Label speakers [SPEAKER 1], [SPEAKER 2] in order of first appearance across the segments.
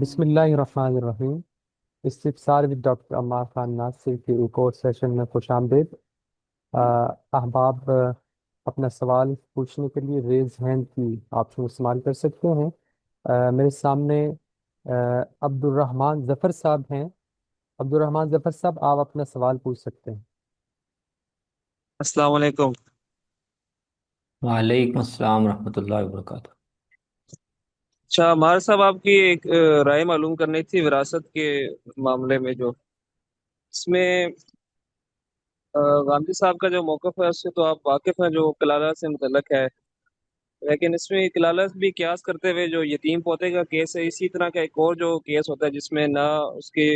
[SPEAKER 1] بسم اللہ الرحمن الرحیم۔ استفسار ود ڈاکٹر عمار خان ناصر کے ایک اور سیشن میں خوش آمدید۔ احباب اپنا سوال پوچھنے کے لیے ریز ہینڈ کی آپشن استعمال کر سکتے ہیں۔ میرے سامنے عبد الرحمن ظفر صاحب ہیں۔ عبد الرحمن ظفر صاحب، آپ اپنا سوال پوچھ سکتے ہیں۔
[SPEAKER 2] السلام علیکم۔
[SPEAKER 3] وعلیکم السلام ورحمۃ اللہ وبرکاتہ۔
[SPEAKER 2] اچھا ہمارے صاحب، آپ کی ایک رائے معلوم کرنی تھی وراثت کے معاملے میں۔ جو اس میں گاندھی صاحب کا جو موقف ہے اس سے تو آپ واقف ہیں، جو کلالہ سے متعلق ہے، لیکن اس میں کلالہ بھی قیاس کرتے ہوئے جو یتیم پوتے کا کیس ہے، اسی طرح کا ایک اور جو کیس ہوتا ہے جس میں نہ اس کے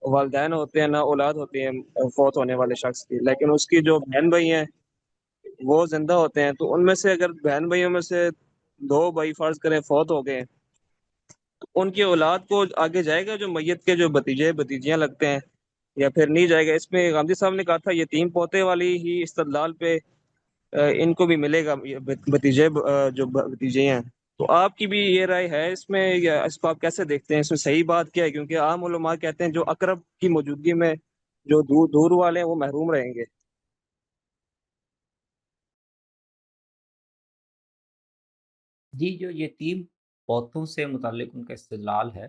[SPEAKER 2] والدین ہوتے ہیں نہ اولاد ہوتے ہیں فوت ہونے والے شخص کی، لیکن اس کی جو بہن بھائی ہیں وہ زندہ ہوتے ہیں۔ تو ان میں سے اگر بہن بھائیوں میں سے دو بھائی فرض کریں فوت ہو گئے، ان کی اولاد کو آگے جائے گا جو میت کے جو بھتیجے بھتیجیاں لگتے ہیں، یا پھر نہیں جائے گا؟ اس میں گاندھی صاحب نے کہا تھا یتیم پوتے والی ہی استدلال پہ ان کو بھی ملے گا یہ بھتیجے، جو بھتیجے ہیں۔ تو آپ کی بھی یہ رائے ہے اس میں، یا اس کو آپ کیسے دیکھتے ہیں؟ اس میں صحیح بات کیا ہے؟ کیونکہ عام علماء کہتے ہیں جو اقرب کی موجودگی میں جو دور دور والے ہیں وہ محروم رہیں گے۔
[SPEAKER 3] جی، جو یتیم پوتوں سے متعلق ان کا استدلال ہے،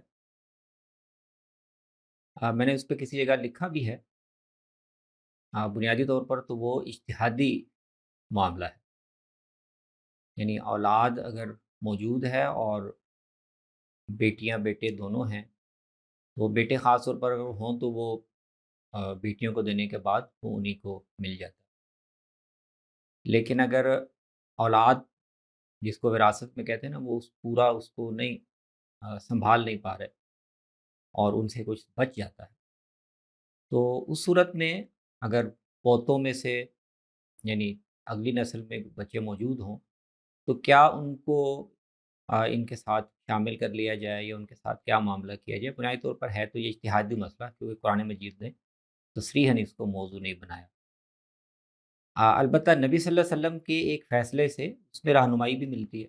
[SPEAKER 3] میں نے اس پہ کسی جگہ لکھا بھی ہے۔ بنیادی طور پر تو وہ اجتہادی معاملہ ہے، یعنی اولاد اگر موجود ہے اور بیٹیاں بیٹے دونوں ہیں، تو بیٹے خاص طور پر اگر ہوں تو وہ بیٹیوں کو دینے کے بعد وہ انہی کو مل جاتا ہے۔ لیکن اگر اولاد جس کو وراثت میں کہتے ہیں نا، وہ پورا اس کو نہیں سنبھال نہیں پا رہے اور ان سے کچھ بچ جاتا ہے، تو اس صورت میں اگر پوتوں میں سے یعنی اگلی نسل میں بچے موجود ہوں تو کیا ان کو ان کے ساتھ شامل کر لیا جائے یا ان کے ساتھ کیا معاملہ کیا جائے؟ بنیادی طور پر ہے تو یہ اجتہادی مسئلہ، کیونکہ قرآن مجید نے تصریحاً اس کو موضوع نہیں بنایا۔ البتہ نبی صلی اللہ علیہ وسلم کے ایک فیصلے سے اس میں رہنمائی بھی ملتی ہے،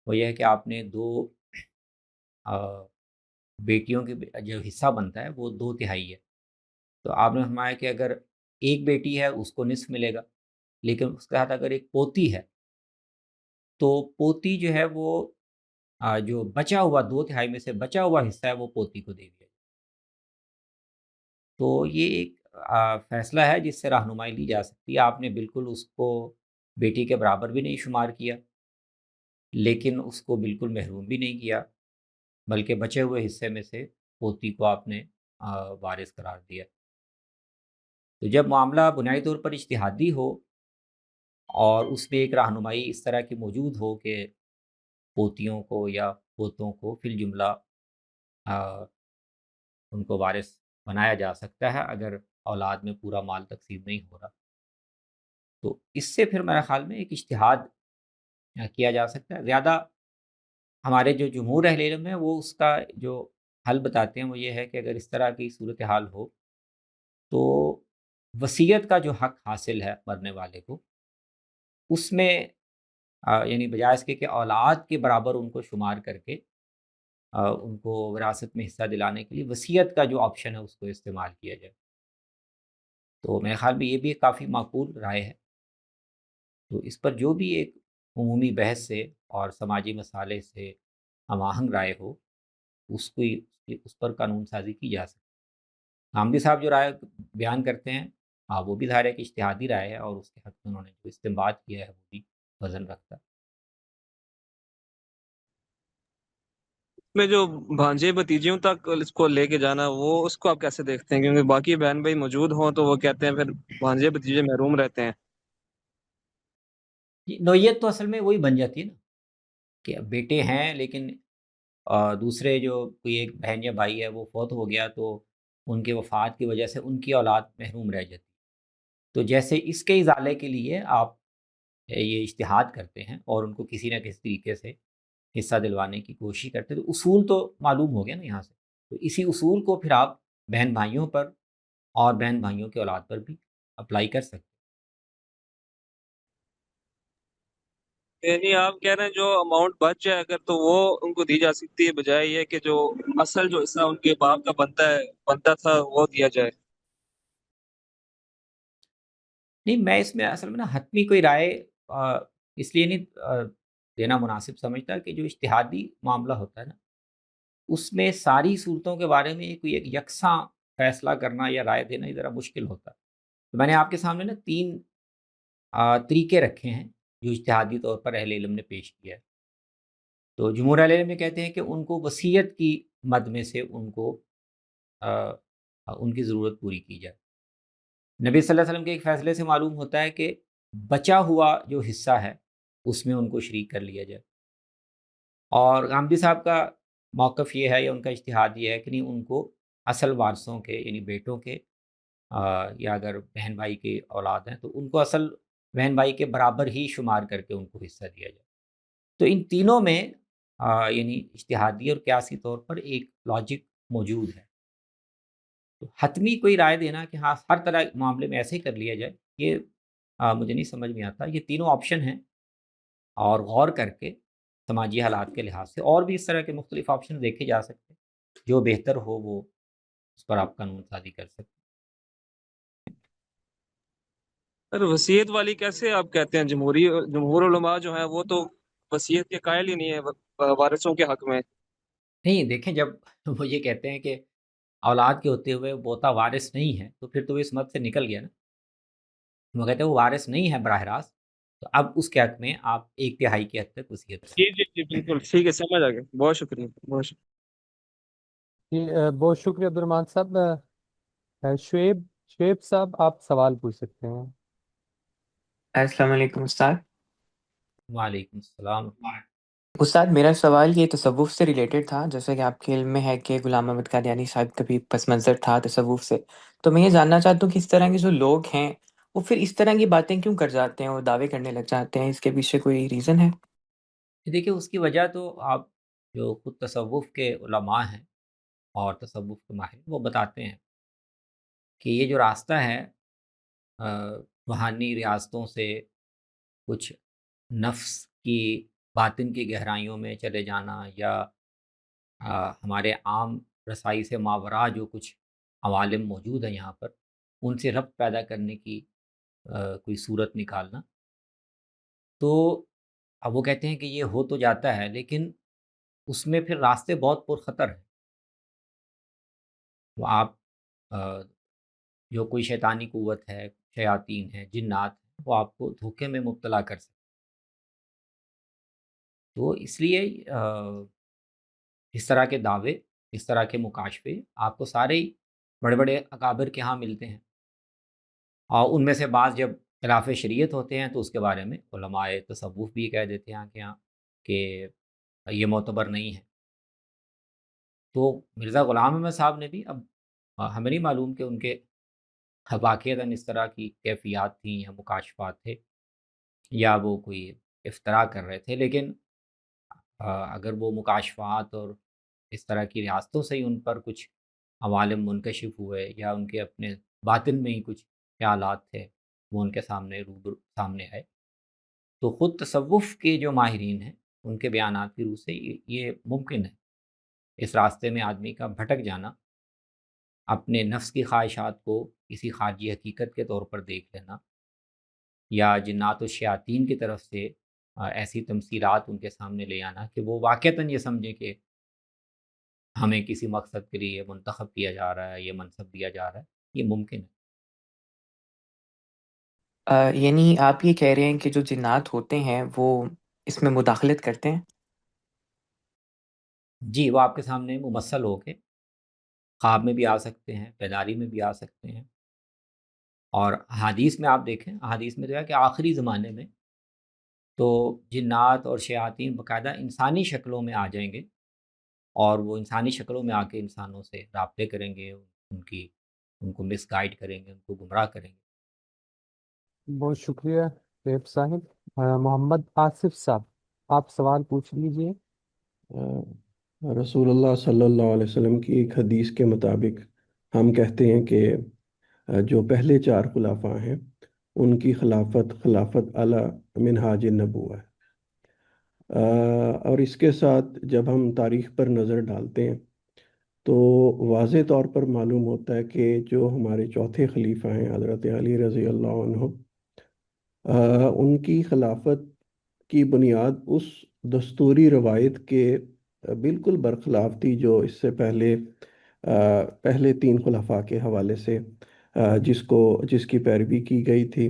[SPEAKER 3] وہ یہ ہے کہ آپ نے دو بیٹیوں کے جو حصہ بنتا ہے وہ 2/3 ہے، تو آپ نے فرمایا کہ اگر ایک بیٹی ہے اس کو نصف ملے گا، لیکن اس کے ساتھ اگر ایک پوتی ہے تو پوتی جو ہے وہ جو بچا ہوا 2/3 میں سے بچا ہوا حصہ ہے وہ پوتی کو دے دیا۔ تو یہ ایک فیصلہ ہے جس سے رہنمائی لی جا سکتی ہے۔ آپ نے بالکل اس کو بیٹی کے برابر بھی نہیں شمار کیا، لیکن اس کو بالکل محروم بھی نہیں کیا، بلکہ بچے ہوئے حصے میں سے پوتی کو آپ نے وارث قرار دیا۔ تو جب معاملہ بنیادی طور پر اجتہادی ہو اور اس میں ایک رہنمائی اس طرح کی موجود ہو کہ پوتیوں کو یا پوتوں کو فی الجملہ ان کو وارث بنایا جا سکتا ہے اگر اولاد میں پورا مال تقسیم نہیں ہو رہا، تو اس سے پھر میرے خیال میں ایک اجتہاد کیا جا سکتا ہے۔ زیادہ ہمارے جو جمہور اہل علم ہیں وہ اس کا جو حل بتاتے ہیں وہ یہ ہے کہ اگر اس طرح کی صورتحال ہو تو وصیت کا جو حق حاصل ہے مرنے والے کو، اس میں یعنی بجائے اس کے اولاد کے برابر ان کو شمار کر کے ان کو وراثت میں حصہ دلانے کے لیے وصیت کا جو آپشن ہے اس کو استعمال کیا جائے، تو میرے خیال میں یہ بھی ایک کافی معقول رائے ہے۔ تو اس پر جو بھی ایک عمومی بحث سے اور سماجی مسالے سے ہم آہنگ رائے ہو، اس پر قانون سازی کی جا سکتی ہے۔ حامدی صاحب جو رائے بیان کرتے ہیں وہ بھی ظاہر ہے کہ اجتہادی رائے ہے، اور اس کے حق میں انہوں نے جو استنباط کیا ہے وہ بھی وزن رکھتا ہے۔
[SPEAKER 2] میں جو بھانجے بھتیجیوں تک اس کو لے کے جانا، وہ اس کو آپ کیسے دیکھتے ہیں؟ کیونکہ باقی بہن بھائی موجود ہوں تو وہ کہتے ہیں پھر بھانجے بھتیجے محروم رہتے ہیں۔
[SPEAKER 3] نوعیت تو اصل میں وہی بن جاتی ہے نا کہ اب بیٹے ہیں لیکن دوسرے جو کوئی ایک بہن یا بھائی ہے وہ فوت ہو گیا، تو ان کے وفات کی وجہ سے ان کی اولاد محروم رہ جاتی، تو جیسے اس کے ازالے کے لیے آپ یہ اجتہاد کرتے ہیں اور ان کو کسی نہ کسی طریقے سے حصہ دلوانے کی کوشش کرتے ہیں، تو اصول تو معلوم ہو گیا نا یہاں سے، تو اسی اصول کو پھر آپ بہن بھائیوں پر اور بہن بھائیوں کے اولاد پر بھی اپلائی کر سکتے ہیں۔
[SPEAKER 2] یعنی آپ کہہ رہے ہیں جو اماؤنٹ بچ جائے اگر تو وہ ان کو دی جا سکتی ہے، بجائے یہ کہ جو اصل جو حصہ ان کے باپ کا بنتا تھا وہ دیا جائے؟
[SPEAKER 3] نہیں، میں اس میں اصل میں نا حتمی کوئی رائے اس لیے نہیں دینا مناسب سمجھتا کہ جو اجتہادی معاملہ ہوتا ہے نا، اس میں ساری صورتوں کے بارے میں کوئی ایک یکساں فیصلہ کرنا یا رائے دینا یہ ذرا مشکل ہوتا ہے۔ تو میں نے آپ کے سامنے نا 3 طریقے رکھے ہیں جو اجتہادی طور پر اہل علم نے پیش کیا ہے۔ تو جمہور اہل علم یہ کہتے ہیں کہ ان کو وصیت کی مد میں سے ان کو آ، ان کی ضرورت پوری کی جائے۔ نبی صلی اللہ علیہ وسلم کے ایک فیصلے سے معلوم ہوتا ہے کہ بچا ہوا جو حصہ ہے اس میں ان کو شریک کر لیا جائے، اور غامدی صاحب کا موقف یہ ہے یا ان کا اجتہاد یہ ہے کہ نہیں، ان کو اصل وارثوں کے یعنی بیٹوں کے یا اگر بہن بھائی کے اولاد ہیں تو ان کو اصل بہن بھائی کے برابر ہی شمار کر کے ان کو حصہ دیا جائے۔ تو ان تینوں میں یعنی اجتہادی اور قیاسی طور پر ایک لاجک موجود ہے۔ تو حتمی کوئی رائے دینا کہ ہاں ہر طرح معاملے میں ایسے ہی کر لیا جائے، یہ مجھے نہیں سمجھ میں آتا۔ یہ تینوں آپشن ہیں، اور غور کر کے سماجی حالات کے لحاظ سے اور بھی اس طرح کے مختلف آپشن دیکھے جا سکتے ہیں، جو بہتر ہو وہ اس پر آپ قانون سازی کر سکتے ہیں۔
[SPEAKER 2] سر وصیت والی کیسے آپ کہتے ہیں؟ جمہور علماء جو ہیں وہ تو وصیت کے قائل ہی نہیں ہے وارثوں کے حق میں۔
[SPEAKER 3] نہیں دیکھیں، جب وہ یہ کہتے ہیں کہ اولاد کے ہوتے ہوئے پوتا وارث نہیں ہے تو پھر تو وہ اس مت سے نکل گیا نا۔ وہ کہتے ہیں وہ وارث نہیں ہے براہ راست، تو اب اس کے حق میں آپ 1/3 کی حد تک وصیت کر
[SPEAKER 2] جی
[SPEAKER 3] سکتے
[SPEAKER 2] جی جی بالکل ٹھیک ہے، سمجھ آ گیا، بہت شکریہ بہت شکریہ۔
[SPEAKER 1] جی بہت شکریہ عبد الرحمن صاحب۔ شعیب صاحب آپ سوال پوچھ سکتے ہیں۔
[SPEAKER 4] السلام علیکم استاد۔
[SPEAKER 3] ہیں۔ وعلیکم السلام۔
[SPEAKER 4] استاد میرا سوال یہ تصوف سے ریلیٹڈ تھا، جیسا کہ آپ کے علم میں ہے کہ غلام احمد قادیانی صاحب کبھی پس منظر تھا تصوف سے، تو میں یہ جاننا چاہتا ہوں کہ اس طرح کے جو لوگ ہیں وہ پھر اس طرح کی باتیں کیوں کر جاتے ہیں اور دعوے کرنے لگ جاتے ہیں؟ اس کے پیچھے کوئی ریزن ہے؟
[SPEAKER 3] دیکھیے اس کی وجہ تو آپ جو خود تصوف کے علماء ہیں اور تصوف کے ماہر وہ بتاتے ہیں کہ یہ جو راستہ ہے روحانی ریاستوں سے کچھ نفس کی باطن کی گہرائیوں میں چلے جانا، یا ہمارے عام رسائی سے ماورا جو کچھ عوالم موجود ہیں یہاں پر، ان سے ربط پیدا کرنے کی کوئی صورت نکالنا، تو اب وہ کہتے ہیں کہ یہ ہو تو جاتا ہے لیکن اس میں پھر راستے بہت پرخطر ہیں۔ وہ آپ جو کوئی شیطانی قوت ہے، شیاطین ہیں، جنات ہیں، وہ آپ کو دھوکے میں مبتلا کر سکتے۔ تو اس لیے اس طرح کے دعوے، اس طرح کے مکاشفے آپ کو سارے ہی بڑے بڑے اکابر کے ہاں ملتے ہیں، اور ان میں سے بعض جب خلاف شریعت ہوتے ہیں تو اس کے بارے میں علماء تصوف بھی کہہ دیتے ہیں کہ ہاں کہ یہ معتبر نہیں ہے۔ تو مرزا غلام احمد صاحب نے بھی، اب ہمیں نہیں معلوم کہ ان کے واقعتاً اس طرح کی کیفیات تھیں یا مکاشفات تھے یا وہ کوئی افتراء کر رہے تھے، لیکن اگر وہ مکاشفات اور اس طرح کی ریاستوں سے ہی ان پر کچھ عوالم منکشف ہوئے یا ان کے اپنے باطن میں ہی کچھ خیالات تھے وہ ان کے سامنے آئے، تو خود تصوف کے جو ماہرین ہیں ان کے بیانات کی روح سے یہ ممکن ہے۔ اس راستے میں آدمی کا بھٹک جانا، اپنے نفس کی خواہشات کو کسی خارجی حقیقت کے طور پر دیکھ لینا، یا جنات و شیاطین کی طرف سے ایسی تمثیلات ان کے سامنے لے آنا کہ وہ واقعتاً یہ سمجھیں کہ ہمیں کسی مقصد کے لیے منتخب کیا جا رہا ہے، یہ منصب دیا جا رہا ہے، یہ ممکن ہے۔
[SPEAKER 4] یعنی آپ یہ کہہ رہے ہیں کہ جو جنات ہوتے ہیں وہ اس میں مداخلت کرتے ہیں؟
[SPEAKER 3] جی، وہ آپ کے سامنے ممثل ہو کے خواب میں بھی آ سکتے ہیں، بیداری میں بھی آ سکتے ہیں، اور احادیث میں آپ دیکھیں، احادیث میں جو ہے کہ آخری زمانے میں تو جنات اور شیاطین باقاعدہ انسانی شکلوں میں آ جائیں گے، اور وہ انسانی شکلوں میں آ کے انسانوں سے رابطے کریں گے، ان کو مس گائیڈ کریں گے، ان کو گمراہ کریں گے۔
[SPEAKER 1] بہت شکریہ شعیب صاحب۔ محمد آصف صاحب آپ سوال پوچھ لیجئے۔
[SPEAKER 5] رسول اللہ صلی اللہ علیہ وسلم کی ایک حدیث کے مطابق ہم کہتے ہیں کہ جو پہلے 4 خلافہ ہیں ان کی خلافت اعلی منہاج النبوہ ہے، اور اس کے ساتھ جب ہم تاریخ پر نظر ڈالتے ہیں تو واضح طور پر معلوم ہوتا ہے کہ جو ہمارے چوتھے خلیفہ ہیں حضرت علی رضی اللہ عنہ، ان کی خلافت کی بنیاد اس دستوری روایت کے بالکل برخلاف تھی جو اس سے پہلے تین خلفاء کے حوالے سے جس کی پیروی کی گئی تھی،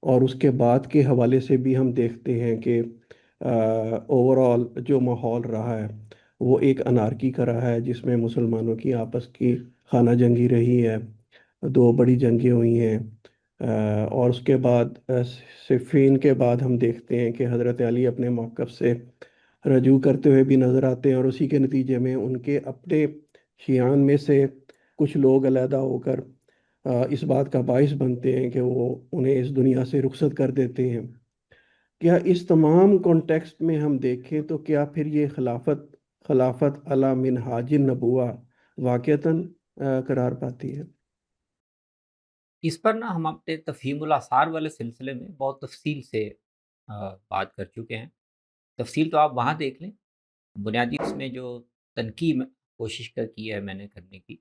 [SPEAKER 5] اور اس کے بعد کے حوالے سے بھی ہم دیکھتے ہیں کہ اوورال جو ماحول رہا ہے وہ ایک انارکی کا رہا ہے، جس میں مسلمانوں کی آپس کی خانہ جنگی رہی ہے، دو بڑی جنگیں ہوئی ہیں۔ اور اس کے بعد صفین کے بعد ہم دیکھتے ہیں کہ حضرت علی اپنے موقف سے رجوع کرتے ہوئے بھی نظر آتے ہیں، اور اسی کے نتیجے میں ان کے اپنے شیعان میں سے کچھ لوگ علیحدہ ہو کر اس بات کا باعث بنتے ہیں کہ وہ انہیں اس دنیا سے رخصت کر دیتے ہیں۔ کیا اس تمام کانٹیکسٹ میں ہم دیکھیں تو کیا پھر یہ خلافت علی منہاج النبوہ واقعتاً قرار پاتی ہے؟
[SPEAKER 3] اس پر نا ہم اپنے تفہیم الاثار والے سلسلے میں بہت تفصیل سے بات کر چکے ہیں۔ تفصیل تو آپ وہاں دیکھ لیں، بنیادی اس میں جو تنقید کوشش کی ہے میں نے کرنے کی،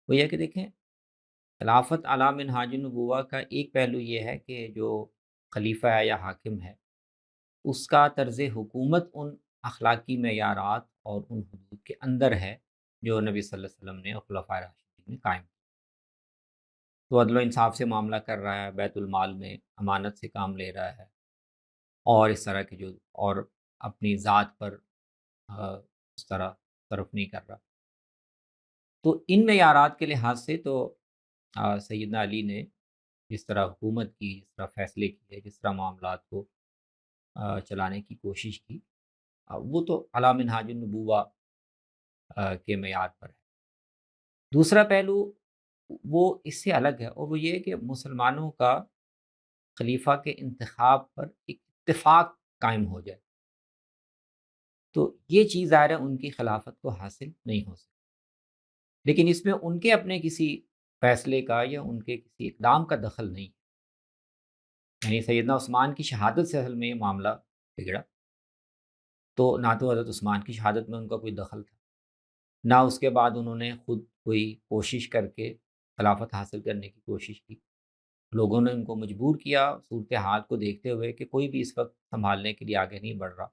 [SPEAKER 3] وہ یہ کہ دیکھیں خلافت علی منہاج النبوہ کا ایک پہلو یہ ہے کہ جو خلیفہ ہے یا حاکم ہے اس کا طرز حکومت ان اخلاقی معیارات اور ان حدود کے اندر ہے جو نبی صلی اللہ علیہ وسلم نے اور خلفائے راشدین نے قائم کیا۔ تو عدل و انصاف سے معاملہ کر رہا ہے، بیت المال میں امانت سے کام لے رہا ہے، اور اس طرح کے جو اور اپنی ذات پر اس طرح صرف نہیں کر رہا۔ تو ان معیارات کے لحاظ سے تو سیدنا علی نے جس طرح حکومت کی، جس طرح فیصلے کیے، جس طرح معاملات کو چلانے کی کوشش کی، وہ تو علی منہاج النبوہ کے معیار پر ہے۔ دوسرا پہلو وہ اس سے الگ ہے، اور وہ یہ کہ مسلمانوں کا خلیفہ کے انتخاب پر ایک اتفاق قائم ہو جائے، تو یہ چیز ظاہر ہے ان کی خلافت کو حاصل نہیں ہو سکتی، لیکن اس میں ان کے اپنے کسی فیصلے کا یا ان کے کسی اقدام کا دخل نہیں، یعنی سیدنا عثمان کی شہادت سے اصل میں یہ معاملہ بگڑا، تو نہ تو حضرت عثمان کی شہادت میں ان کا کوئی دخل تھا، نہ اس کے بعد انہوں نے خود کوئی کوشش کر کے خلافت حاصل کرنے کی کوشش کی۔ لوگوں نے ان کو مجبور کیا صورتحال کو دیکھتے ہوئے کہ کوئی بھی اس وقت سنبھالنے کے لیے آگے نہیں بڑھ رہا،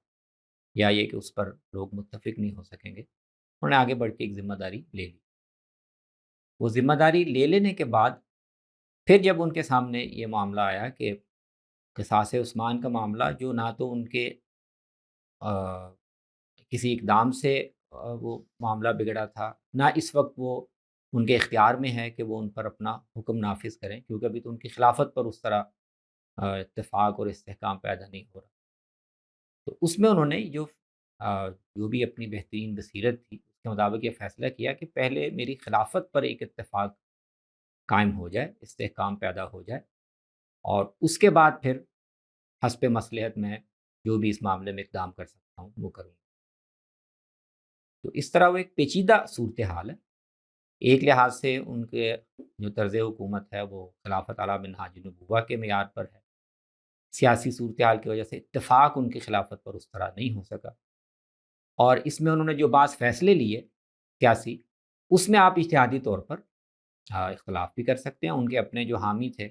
[SPEAKER 3] یا یہ کہ اس پر لوگ متفق نہیں ہو سکیں گے، انہوں نے آگے بڑھ کے ایک ذمہ داری لے لی۔ وہ ذمہ داری لے لینے کے بعد پھر جب ان کے سامنے یہ معاملہ آیا کہ قصاص عثمان کا معاملہ، جو نہ تو ان کے کسی اقدام سے وہ معاملہ بگڑا تھا، نہ اس وقت وہ ان کے اختیار میں ہے کہ وہ ان پر اپنا حکم نافذ کریں، کیونکہ ابھی تو ان کی خلافت پر اس طرح اتفاق اور استحکام پیدا نہیں ہو رہا۔ تو اس میں انہوں نے جو بھی اپنی بہترین بصیرت تھی اس کے مطابق یہ فیصلہ کیا کہ پہلے میری خلافت پر ایک اتفاق قائم ہو جائے، استحکام پیدا ہو جائے، اور اس کے بعد پھر حسب مصلحت میں جو بھی اس معاملے میں اقدام کر سکتا ہوں وہ کروں۔ تو اس طرح وہ ایک پیچیدہ صورتحال ہے، ایک لحاظ سے ان کے جو طرز حکومت ہے وہ خلافت علی منہاج النبوہ کے معیار پر ہے، سیاسی صورتحال کی وجہ سے اتفاق ان کی خلافت پر اس طرح نہیں ہو سکا، اور اس میں انہوں نے جو بعض فیصلے لیے سیاسی، اس میں آپ اجتہادی طور پر اختلاف بھی کر سکتے ہیں۔ ان کے اپنے جو حامی تھے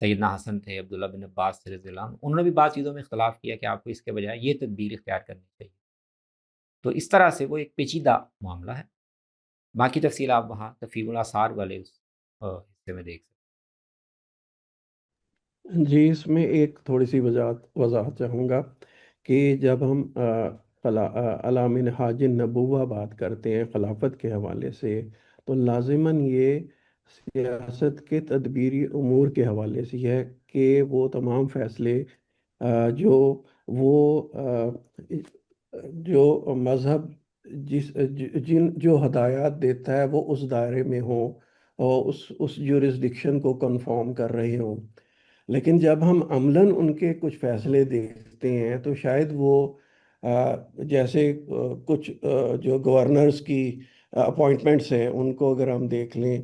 [SPEAKER 3] سیدنا حسن تھے، عبداللہ بن عباس رضی اللہ عنہ، انہوں نے بھی بعض چیزوں میں اختلاف کیا کہ آپ کو اس کے بجائے یہ تدبیر اختیار کرنی چاہیے۔ تو اس طرح سے وہ ایک پیچیدہ معاملہ ہے۔ باقی تفصیل آپ وہاں تفہیم الاثار والے اس حصے میں دیکھ سکتے
[SPEAKER 5] جی، اس میں ایک تھوڑی سی وضاحت چاہوں گا کہ جب ہم علی منہاج النبوہ بات کرتے ہیں خلافت کے حوالے سے، تو لازماً یہ سیاست کے تدبیری امور کے حوالے سے ہے کہ وہ تمام فیصلے جو وہ جو مذہب جو ہدایات دیتا ہے وہ اس دائرے میں ہوں اور اس جورسڈکشن کو کنفارم کر رہے ہوں۔ لیکن جب ہم عملاً ان کے کچھ فیصلے دیکھتے ہیں تو شاید وہ جیسے کچھ جو گورنرز کی اپوائنٹمنٹس ہیں ان کو اگر ہم دیکھ لیں،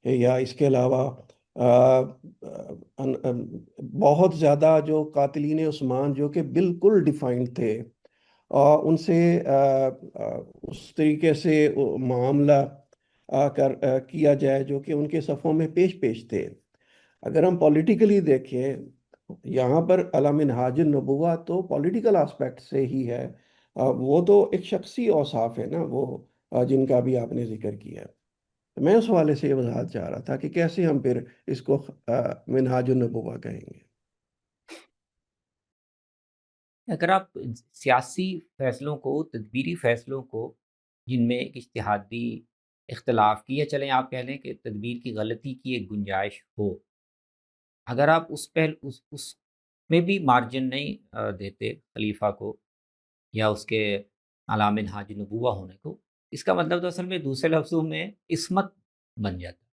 [SPEAKER 5] یا اس کے علاوہ بہت زیادہ جو قاتلین عثمان جو کہ بالکل ڈیفائنڈ تھے، ان سے اس طریقے سے معاملہ کیا جائے جو کہ ان کے صفوں میں پیش پیش تھے. اگر ہم پولیٹیکلی دیکھیں، یہاں پر علی منہاج النبوہ تو پولیٹیکل آسپیکٹ سے ہی ہے. وہ تو ایک شخصی اوصاف ہے نا، وہ جن کا بھی آپ نے ذکر کیا ہے. میں اس حوالے سے یہ وضاحت چاہ رہا تھا کہ کیسے ہم پھر اس کو منہاج النبوہ کہیں گے.
[SPEAKER 3] اگر آپ سیاسی فیصلوں کو، تدبیری فیصلوں کو، جن میں ایک اجتہادی اختلاف کی، یا چلیں آپ کہہ لیں کہ تدبیر کی غلطی کی ایک گنجائش ہو، اگر آپ اس میں بھی مارجن نہیں دیتے خلیفہ کو یا اس کے علی منہاج نبوہ ہونے کو، اس کا مطلب تو اصل میں دوسرے لفظوں میں عصمت بن جاتا ہے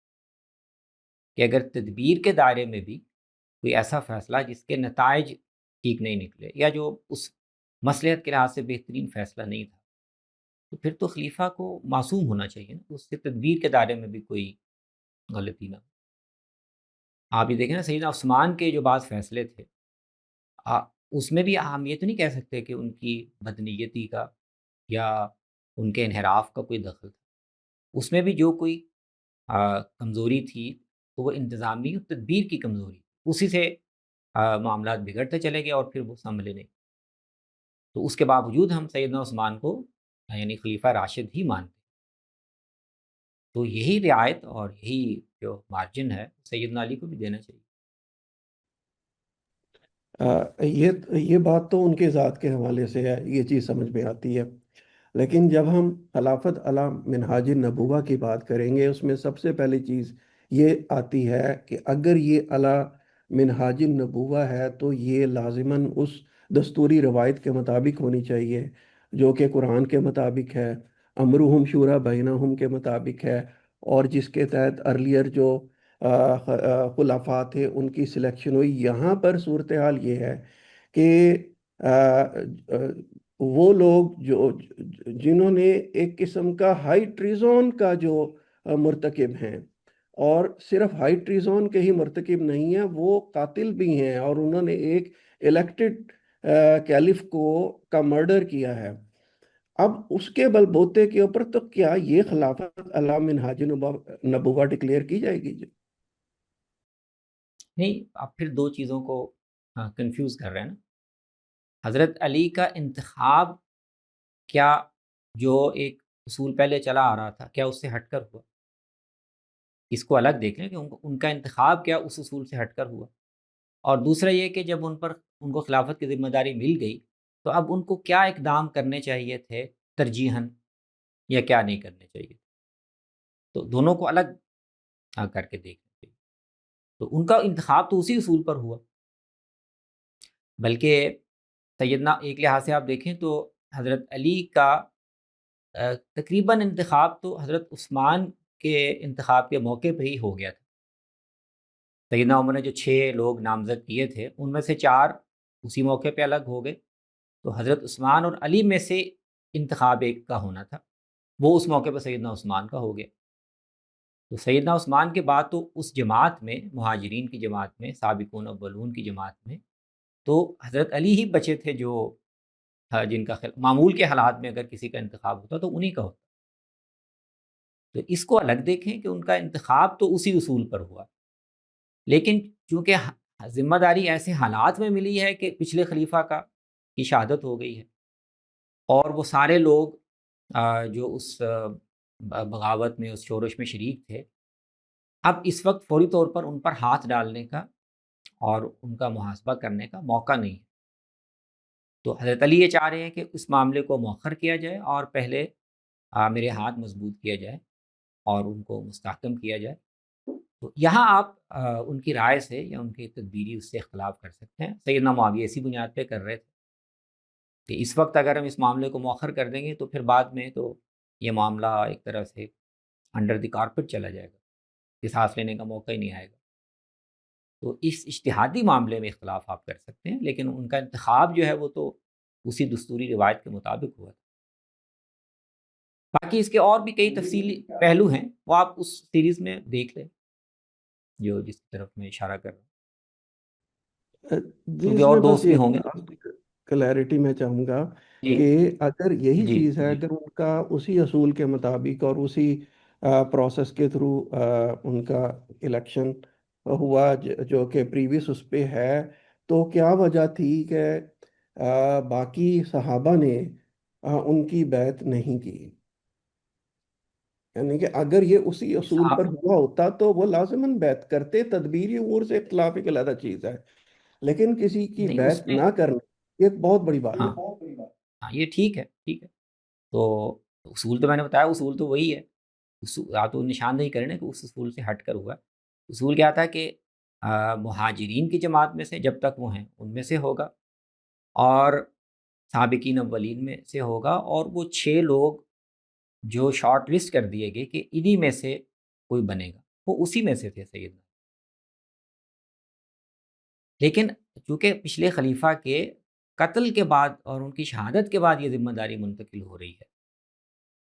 [SPEAKER 3] کہ اگر تدبیر کے دائرے میں بھی کوئی ایسا فیصلہ جس کے نتائج ٹھیک نہیں نکلے یا جو اس مصلحت کے لحاظ سے بہترین فیصلہ نہیں تھا، تو پھر تو خلیفہ کو معصوم ہونا چاہیے نا، اس سے تدبیر کے دائرے میں بھی کوئی غلطی نہ ہو. آپ یہ دیکھیں نا، سیدنا عثمان کے جو بعض فیصلے تھے، اس میں بھی ہم یہ تو نہیں کہہ سکتے کہ ان کی بدنیتی کا یا ان کے انحراف کا کوئی دخل تھا. اس میں بھی جو کوئی کمزوری تھی تو وہ انتظامی اور تدبیر کی کمزوری، اسی سے معاملات بگڑتے چلے گئے اور پھر وہ سنبھلے نہیں. تو اس کے باوجود ہم سیدنا عثمان کو یعنی خلیفہ راشد ہی مانتے. تو یہی رعایت اور یہی جو مارجن ہے سیدنا علی کو بھی دینا چاہیے.
[SPEAKER 5] یہ بات تو ان کے ذات کے حوالے سے ہے، یہ چیز سمجھ میں آتی ہے. لیکن جب ہم خلافت علی منہاج النبوہ کی بات کریں گے، اس میں سب سے پہلی چیز یہ آتی ہے کہ اگر یہ علی منہاج النبوہ ہے تو یہ لازماً اس دستوری روایت کے مطابق ہونی چاہیے جو کہ قرآن کے مطابق ہے، امرہم شورا بینہم کے مطابق ہے، اور جس کے تحت ارلیئر جو خلفاء تھے ان کی سلیکشن ہوئی. یہاں پر صورتحال یہ ہے کہ آ، آ، وہ لوگ جنہوں نے ایک قسم کا ہائی ٹریزون کا جو مرتکب ہیں، اور صرف ہائی ٹریزون کے ہی مرتکب نہیں ہیں، وہ قاتل بھی ہیں اور انہوں نے ایک الیکٹڈ کیلف کا مرڈر کیا ہے. اب اس کے بل بوتے کے اوپر تو کیا یہ خلافت علی منہاج نبوہ ڈکلیئر کی جائے گی؟
[SPEAKER 3] نہیں، آپ پھر دو چیزوں کو کنفیوز کر رہے ہیں نا. حضرت علی کا انتخاب کیا جو ایک اصول پہلے چلا آ رہا تھا، کیا اس سے ہٹ کر ہوا؟ اس کو الگ دیکھ لیں کہ ان کا انتخاب کیا اس اصول سے ہٹ کر ہوا. اور دوسرا یہ کہ جب ان کو خلافت کی ذمہ داری مل گئی تو اب ان کو کیا اقدام کرنے چاہیے تھے ترجیحاً، یا کیا نہیں کرنے چاہیے. تو دونوں کو الگ کر کے دیکھنا چاہیے. تو ان کا انتخاب تو اسی اصول پر ہوا. بلکہ سیدنا ایک لحاظ سے آپ دیکھیں تو حضرت علی کا تقریباً انتخاب تو حضرت عثمان کے انتخاب کے موقع پہ ہی ہو گیا تھا. سیدنا عمر نے جو 6 لوگ نامزد کیے تھے ان میں سے 4 اسی موقع پہ الگ ہو گئے. تو حضرت عثمان اور علی میں سے انتخاب ایک کا ہونا تھا، وہ اس موقع پہ سیدنا عثمان کا ہو گیا. تو سیدنا عثمان کے بعد تو اس جماعت میں، مہاجرین کی جماعت میں، سابقون اولون کی جماعت میں، تو حضرت علی ہی بچے تھے جو جن کا معمول کے حالات میں اگر کسی کا انتخاب ہوتا تو انہی کا ہوتا. تو اس کو الگ دیکھیں کہ ان کا انتخاب تو اسی اصول پر ہوا. لیکن چونکہ ذمہ داری ایسے حالات میں ملی ہے کہ پچھلے خلیفہ کی شہادت ہو گئی ہے، اور وہ سارے لوگ جو اس بغاوت میں، اس شورش میں شریک تھے، اب اس وقت فوری طور پر ان پر ہاتھ ڈالنے کا اور ان کا محاسبہ کرنے کا موقع نہیں ہے. تو حضرت علی یہ چاہ رہے ہیں کہ اس معاملے کو مؤخر کیا جائے اور پہلے میرے ہاتھ مضبوط کیا جائے اور ان کو مستحکم کیا جائے. تو یہاں آپ ان کی رائے سے یا ان کی تدبیری اس سے اختلاف کر سکتے ہیں. سیدنا معاویہ اسی بنیاد پہ کر رہے تھے کہ اس وقت اگر ہم اس معاملے کو مؤخر کر دیں گے تو پھر بعد میں تو یہ معاملہ ایک طرح سے انڈر دی کارپٹ چلا جائے گا، قصاص لینے کا موقع ہی نہیں آئے گا. تو اس اجتہادی معاملے میں اختلاف آپ کر سکتے ہیں، لیکن ان کا انتخاب جو ہے وہ تو اسی دستوری روایت کے مطابق ہوا تھا. باقی اس کے اور بھی کئی تفصیلی پہلو ہیں، وہ آپ اس سیریز میں دیکھ لیں جو جس کی طرف میں اشارہ کر رہا ہوں،
[SPEAKER 5] جی،
[SPEAKER 3] کیونکہ
[SPEAKER 5] اس
[SPEAKER 3] اور
[SPEAKER 5] میں بس
[SPEAKER 3] دوست بھی
[SPEAKER 5] یہ
[SPEAKER 3] ہوں گے.
[SPEAKER 5] کلیئرٹی میں چاہوں گا
[SPEAKER 3] جی
[SPEAKER 5] کہ اگر یہی
[SPEAKER 3] جی
[SPEAKER 5] چیز ہے،
[SPEAKER 3] جی
[SPEAKER 5] اگر ان کا اسی اصول کے مطابق اور اسی پروسیس کے تھرو ان کا الیکشن ہوا جو کہ پریویس اس پہ ہے، تو کیا وجہ تھی کہ باقی صحابہ نے ان کی بیعت نہیں کی؟ یعنی کہ اگر یہ اسی اصول پر
[SPEAKER 3] صاحب
[SPEAKER 5] ہوا ہوتا تو وہ لازماً بیعت کرتے، تدبیری امور سے اختلاف ایک علیحدہ چیز ہے، لیکن کسی کی
[SPEAKER 3] نہیں اس
[SPEAKER 5] بیعت
[SPEAKER 3] میں،
[SPEAKER 5] نہ کرنا یہ ایک بہت بڑی بات
[SPEAKER 3] ہاں
[SPEAKER 5] ہے۔
[SPEAKER 3] ہاں یہ ٹھیک ہے، ٹھیک ہے. تو اصول تو میں نے بتایا، اصول تو وہی ہے. آپ تو نشاندہی کریں نا کہ اس اصول سے ہٹ کر ہوا ہے. اصول کیا تھا کہ مہاجرین کی جماعت میں سے جب تک وہ ہیں ان میں سے ہوگا، اور سابقین اولین میں سے ہوگا، اور وہ 6 لوگ جو شارٹ لسٹ کر دیے گئے کہ انہی میں سے کوئی بنے گا، وہ اسی میں سے تھے سیدنا. لیکن چونکہ پچھلے خلیفہ کے قتل کے بعد اور ان کی شہادت کے بعد یہ ذمہ داری منتقل ہو رہی ہے،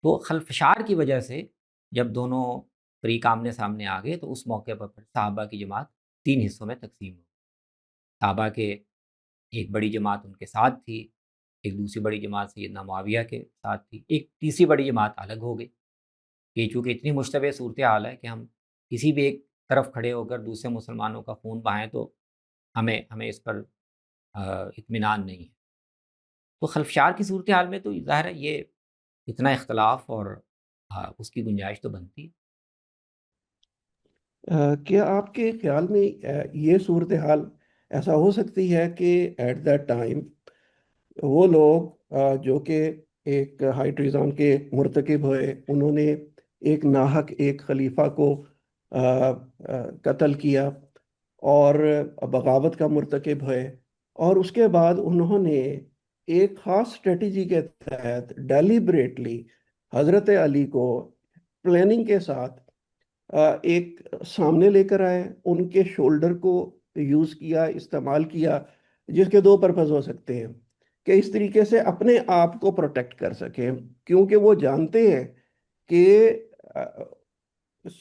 [SPEAKER 3] تو خلفشار کی وجہ سے جب دونوں فریق آمنے سامنے آ گئے تو اس موقع پر پھر صحابہ کی جماعت 3 حصوں میں تقسیم ہوئی. صحابہ کے ایک بڑی جماعت ان کے ساتھ تھی، ایک دوسری بڑی جماعت سیدنا معاویہ کے ساتھ تھی، ایک تیسری بڑی جماعت الگ ہو گئی. کہ چونکہ اتنی مشتبہ صورتحال ہے کہ ہم کسی بھی ایک طرف کھڑے ہو کر دوسرے مسلمانوں کا خون بہائیں تو ہمیں اس پر اطمینان نہیں ہے. تو خلفشار کی صورتحال میں تو ظاہر ہے یہ اتنا اختلاف اور اس کی گنجائش تو بنتی ہے.
[SPEAKER 5] کیا آپ کے خیال میں یہ صورتحال ایسا ہو سکتی ہے کہ ایٹ دیٹ ٹائم وہ لوگ جو کہ ایک ہائی ٹریزن کے مرتکب ہوئے، انہوں نے ایک ناحق ایک خلیفہ کو قتل کیا اور بغاوت کا مرتکب ہوئے، اور اس کے بعد انہوں نے ایک خاص اسٹریٹجی کے تحت ڈیلیبریٹلی حضرت علی کو پلاننگ کے ساتھ ایک سامنے لے کر آئے، ان کے شولڈر کو یوز کیا، استعمال کیا، جس کے 2 پرپز ہو سکتے ہیں کہ اس طریقے سے اپنے آپ کو پروٹیکٹ کر سکیں، کیونکہ وہ جانتے ہیں کہ آ،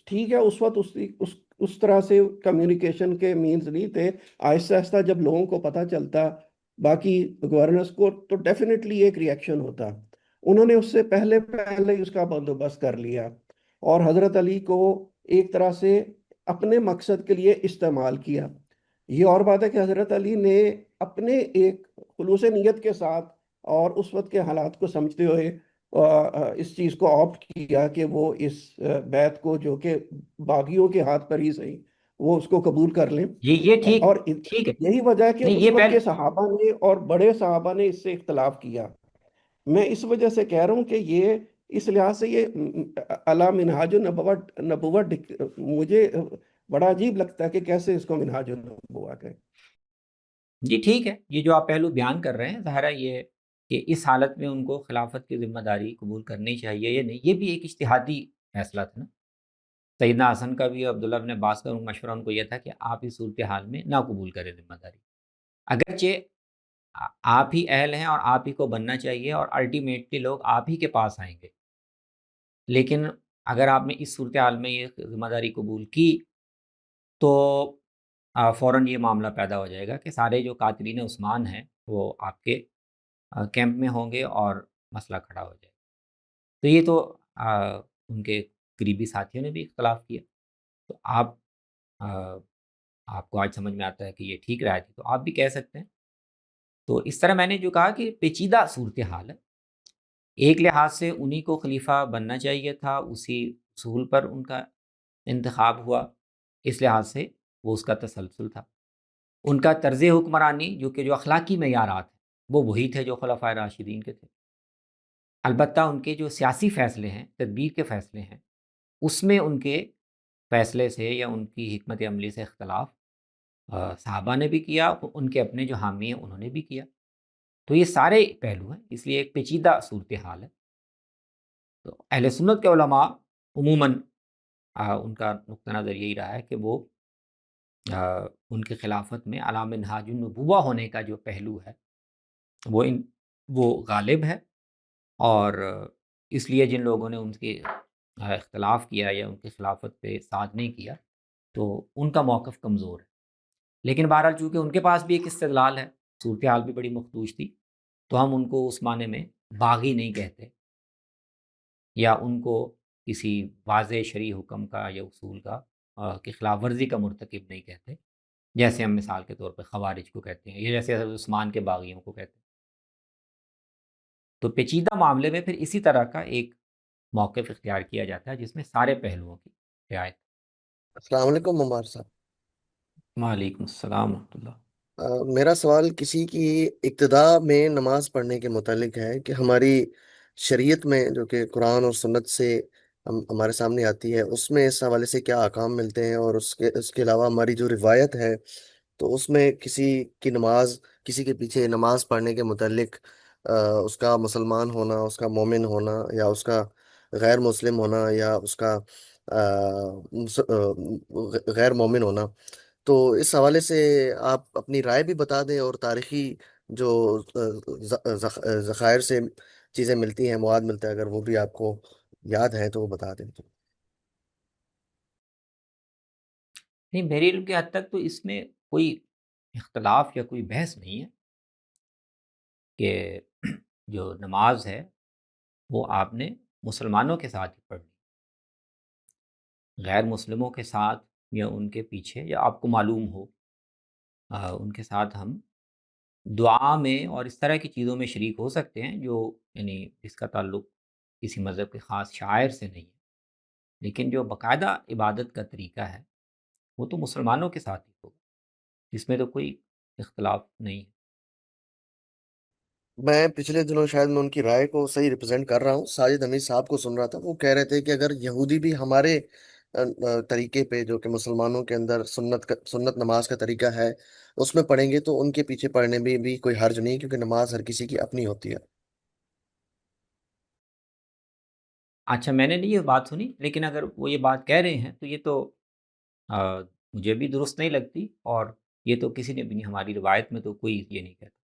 [SPEAKER 5] ٹھیک ہے اس وقت اس طرح سے کمیونیکیشن کے مینز نہیں تھے. آہستہ آہستہ جب لوگوں کو پتہ چلتا، باقی گورنرز کو، تو ڈیفینیٹلی ایک ریئیکشن ہوتا. انہوں نے اس سے پہلے ہی اس کا بندوبست کر لیا اور حضرت علی کو ایک طرح سے اپنے مقصد کے لیے استعمال کیا. یہ اور بات ہے کہ حضرت علی نے اپنے ایک خلوص نیت کے ساتھ اور اس وقت کے حالات کو سمجھتے ہوئے اس چیز کو آپٹ کیا کہ وہ اس بیعت کو، جو کہ باغیوں کے ہاتھ پر ہی صحیح، وہ اس کو قبول کر لیں.
[SPEAKER 3] یہ ٹھیک
[SPEAKER 5] اور
[SPEAKER 3] ٹھیک ہے.
[SPEAKER 5] یہی وجہ ہے کہ
[SPEAKER 3] نہیں
[SPEAKER 5] اس
[SPEAKER 3] یہ
[SPEAKER 5] وقت کے صحابہ نے اور بڑے صحابہ نے اس سے اختلاف کیا. میں اس وجہ سے کہہ رہا ہوں کہ یہ اس لحاظ سے یہ علی منہاج النبوت مجھے بڑا عجیب لگتا ہے کہ کیسے اس کو منہاج النبوت ہے.
[SPEAKER 3] جی ٹھیک ہے. یہ جو آپ پہلو بیان کر رہے ہیں، ظاہر ہے یہ کہ اس حالت میں ان کو خلافت کی ذمہ داری قبول کرنی چاہیے یا نہیں، یہ بھی ایک اجتہادی فیصلہ تھا نا. سیدنا حسن کا بھی، عبداللہ بن عباس کا مشورہ ان کو یہ تھا کہ آپ اس صورتحال میں نہ قبول کریں ذمہ داری، اگرچہ آپ ہی اہل ہیں اور آپ ہی کو بننا چاہیے اور الٹیمیٹلی لوگ آپ ہی کے پاس آئیں گے. لیکن اگر آپ نے اس صورتحال میں یہ ذمہ داری قبول کی تو فوراً یہ معاملہ پیدا ہو جائے گا کہ سارے جو قاتلین عثمان ہیں وہ آپ کے کیمپ میں ہوں گے اور مسئلہ کھڑا ہو جائے گا. تو یہ تو ان کے قریبی ساتھیوں نے بھی اختلاف کیا. تو آ، آپ کو آج سمجھ میں آتا ہے کہ یہ ٹھیک رائے تھی، تو آپ بھی کہہ سکتے ہیں. تو اس طرح میں نے جو کہا کہ پیچیدہ صورتحال ہے. ایک لحاظ سے انہی کو خلیفہ بننا چاہیے تھا، اسی اصول پر ان کا انتخاب ہوا، اس لحاظ سے وہ اس کا تسلسل تھا. ان کا طرز حکمرانی جو اخلاقی معیارات ہیں وہ وہی تھے جو خلفائے راشدین کے تھے. البتہ ان کے جو سیاسی فیصلے ہیں، تدبیر کے فیصلے ہیں، اس میں ان کے فیصلے سے یا ان کی حکمت عملی سے اختلاف صحابہ نے بھی کیا، ان کے اپنے جو حامی ہیں انہوں نے بھی کیا. تو یہ سارے پہلو ہیں، اس لیے ایک پیچیدہ صورتحال ہے. تو اہل سنت کے علماء عموماً ان کا نقطہ نظر یہی رہا ہے کہ وہ ان کی خلافت میں علی منہاج النبوہ ہونے کا جو پہلو ہے وہ غالب ہے. اور اس لیے جن لوگوں نے ان کے اختلاف کیا یا ان کی خلافت پہ ساتھ نہیں کیا تو ان کا موقف کمزور ہے. لیکن بہرحال چونکہ ان کے پاس بھی ایک استدلال ہے، صورتحال بھی بڑی مخدوش تھی، تو ہم ان کو اس معنی میں باغی نہیں کہتے، یا ان کو کسی واضح شرعی حکم کا یا اصول کا کی خلاف ورزی کا مرتکب نہیں کہتے، جیسے ہم مثال کے طور پہ خوارج کو کہتے ہیں، یا جیسے حضرت عثمان کے باغیوں کو کہتے ہیں۔ تو پیچیدہ معاملے میں پھر اسی طرح کا ایک موقف اختیار کیا جاتا ہے جس میں سارے پہلوؤں کی رعایت۔
[SPEAKER 6] السلام علیکم عمار صاحب۔
[SPEAKER 3] وعلیکم السلام ورحمۃ اللہ۔
[SPEAKER 6] میرا سوال کسی کی ابتدا میں نماز پڑھنے کے متعلق ہے کہ ہماری شریعت میں جو کہ قرآن اور سنت سے ہمارے سامنے آتی ہے، اس میں اس حوالے سے کیا احکام ملتے ہیں، اور اس کے علاوہ ہماری جو روایت ہے تو اس میں کسی کی نماز، کسی کے پیچھے نماز پڑھنے کے متعلق اس کا مسلمان ہونا، اس کا مومن ہونا، یا اس کا غیر مسلم ہونا، یا اس کا غیر مومن ہونا، تو اس حوالے سے آپ اپنی رائے بھی بتا دیں، اور تاریخی جو ذخائر سے چیزیں ملتی ہیں، مواد ملتا ہے، اگر وہ بھی آپ کو یاد ہے تو وہ بتا دیں تو۔
[SPEAKER 3] نہیں، میرے علم کے حد تک تو اس میں کوئی اختلاف یا کوئی بحث نہیں ہے کہ جو نماز ہے وہ آپ نے مسلمانوں کے ساتھ ہی پڑھنی، غیر مسلموں کے ساتھ یا ان کے پیچھے، یا آپ کو معلوم ہو ان کے ساتھ ہم دعا میں اور اس طرح کی چیزوں میں شریک ہو سکتے ہیں جو یعنی اس کا تعلق کسی مذہب کے خاص شاعر سے نہیں ہے، لیکن جو باقاعدہ عبادت کا طریقہ ہے وہ تو مسلمانوں کے ساتھ ہی ہوگا، جس میں تو کوئی اختلاف نہیں ہے۔
[SPEAKER 6] میں پچھلے دنوں شاید میں ان کی رائے کو صحیح ریپرزینٹ کر رہا ہوں، ساجد حمید صاحب کو سن رہا تھا، وہ کہہ رہے تھے کہ اگر یہودی بھی ہمارے طریقے پہ، جو کہ مسلمانوں کے اندر سنت نماز کا طریقہ ہے، اس میں پڑھیں گے تو ان کے پیچھے پڑھنے میں بھی کوئی حرج نہیں، کیونکہ نماز ہر کسی کی اپنی ہوتی ہے۔
[SPEAKER 3] اچھا، میں نے نہیں یہ بات سنی، لیکن اگر وہ یہ بات کہہ رہے ہیں تو یہ تو مجھے بھی درست نہیں لگتی، اور یہ تو کسی نے بھی نہیں، ہماری روایت میں تو کوئی یہ نہیں کہتا۔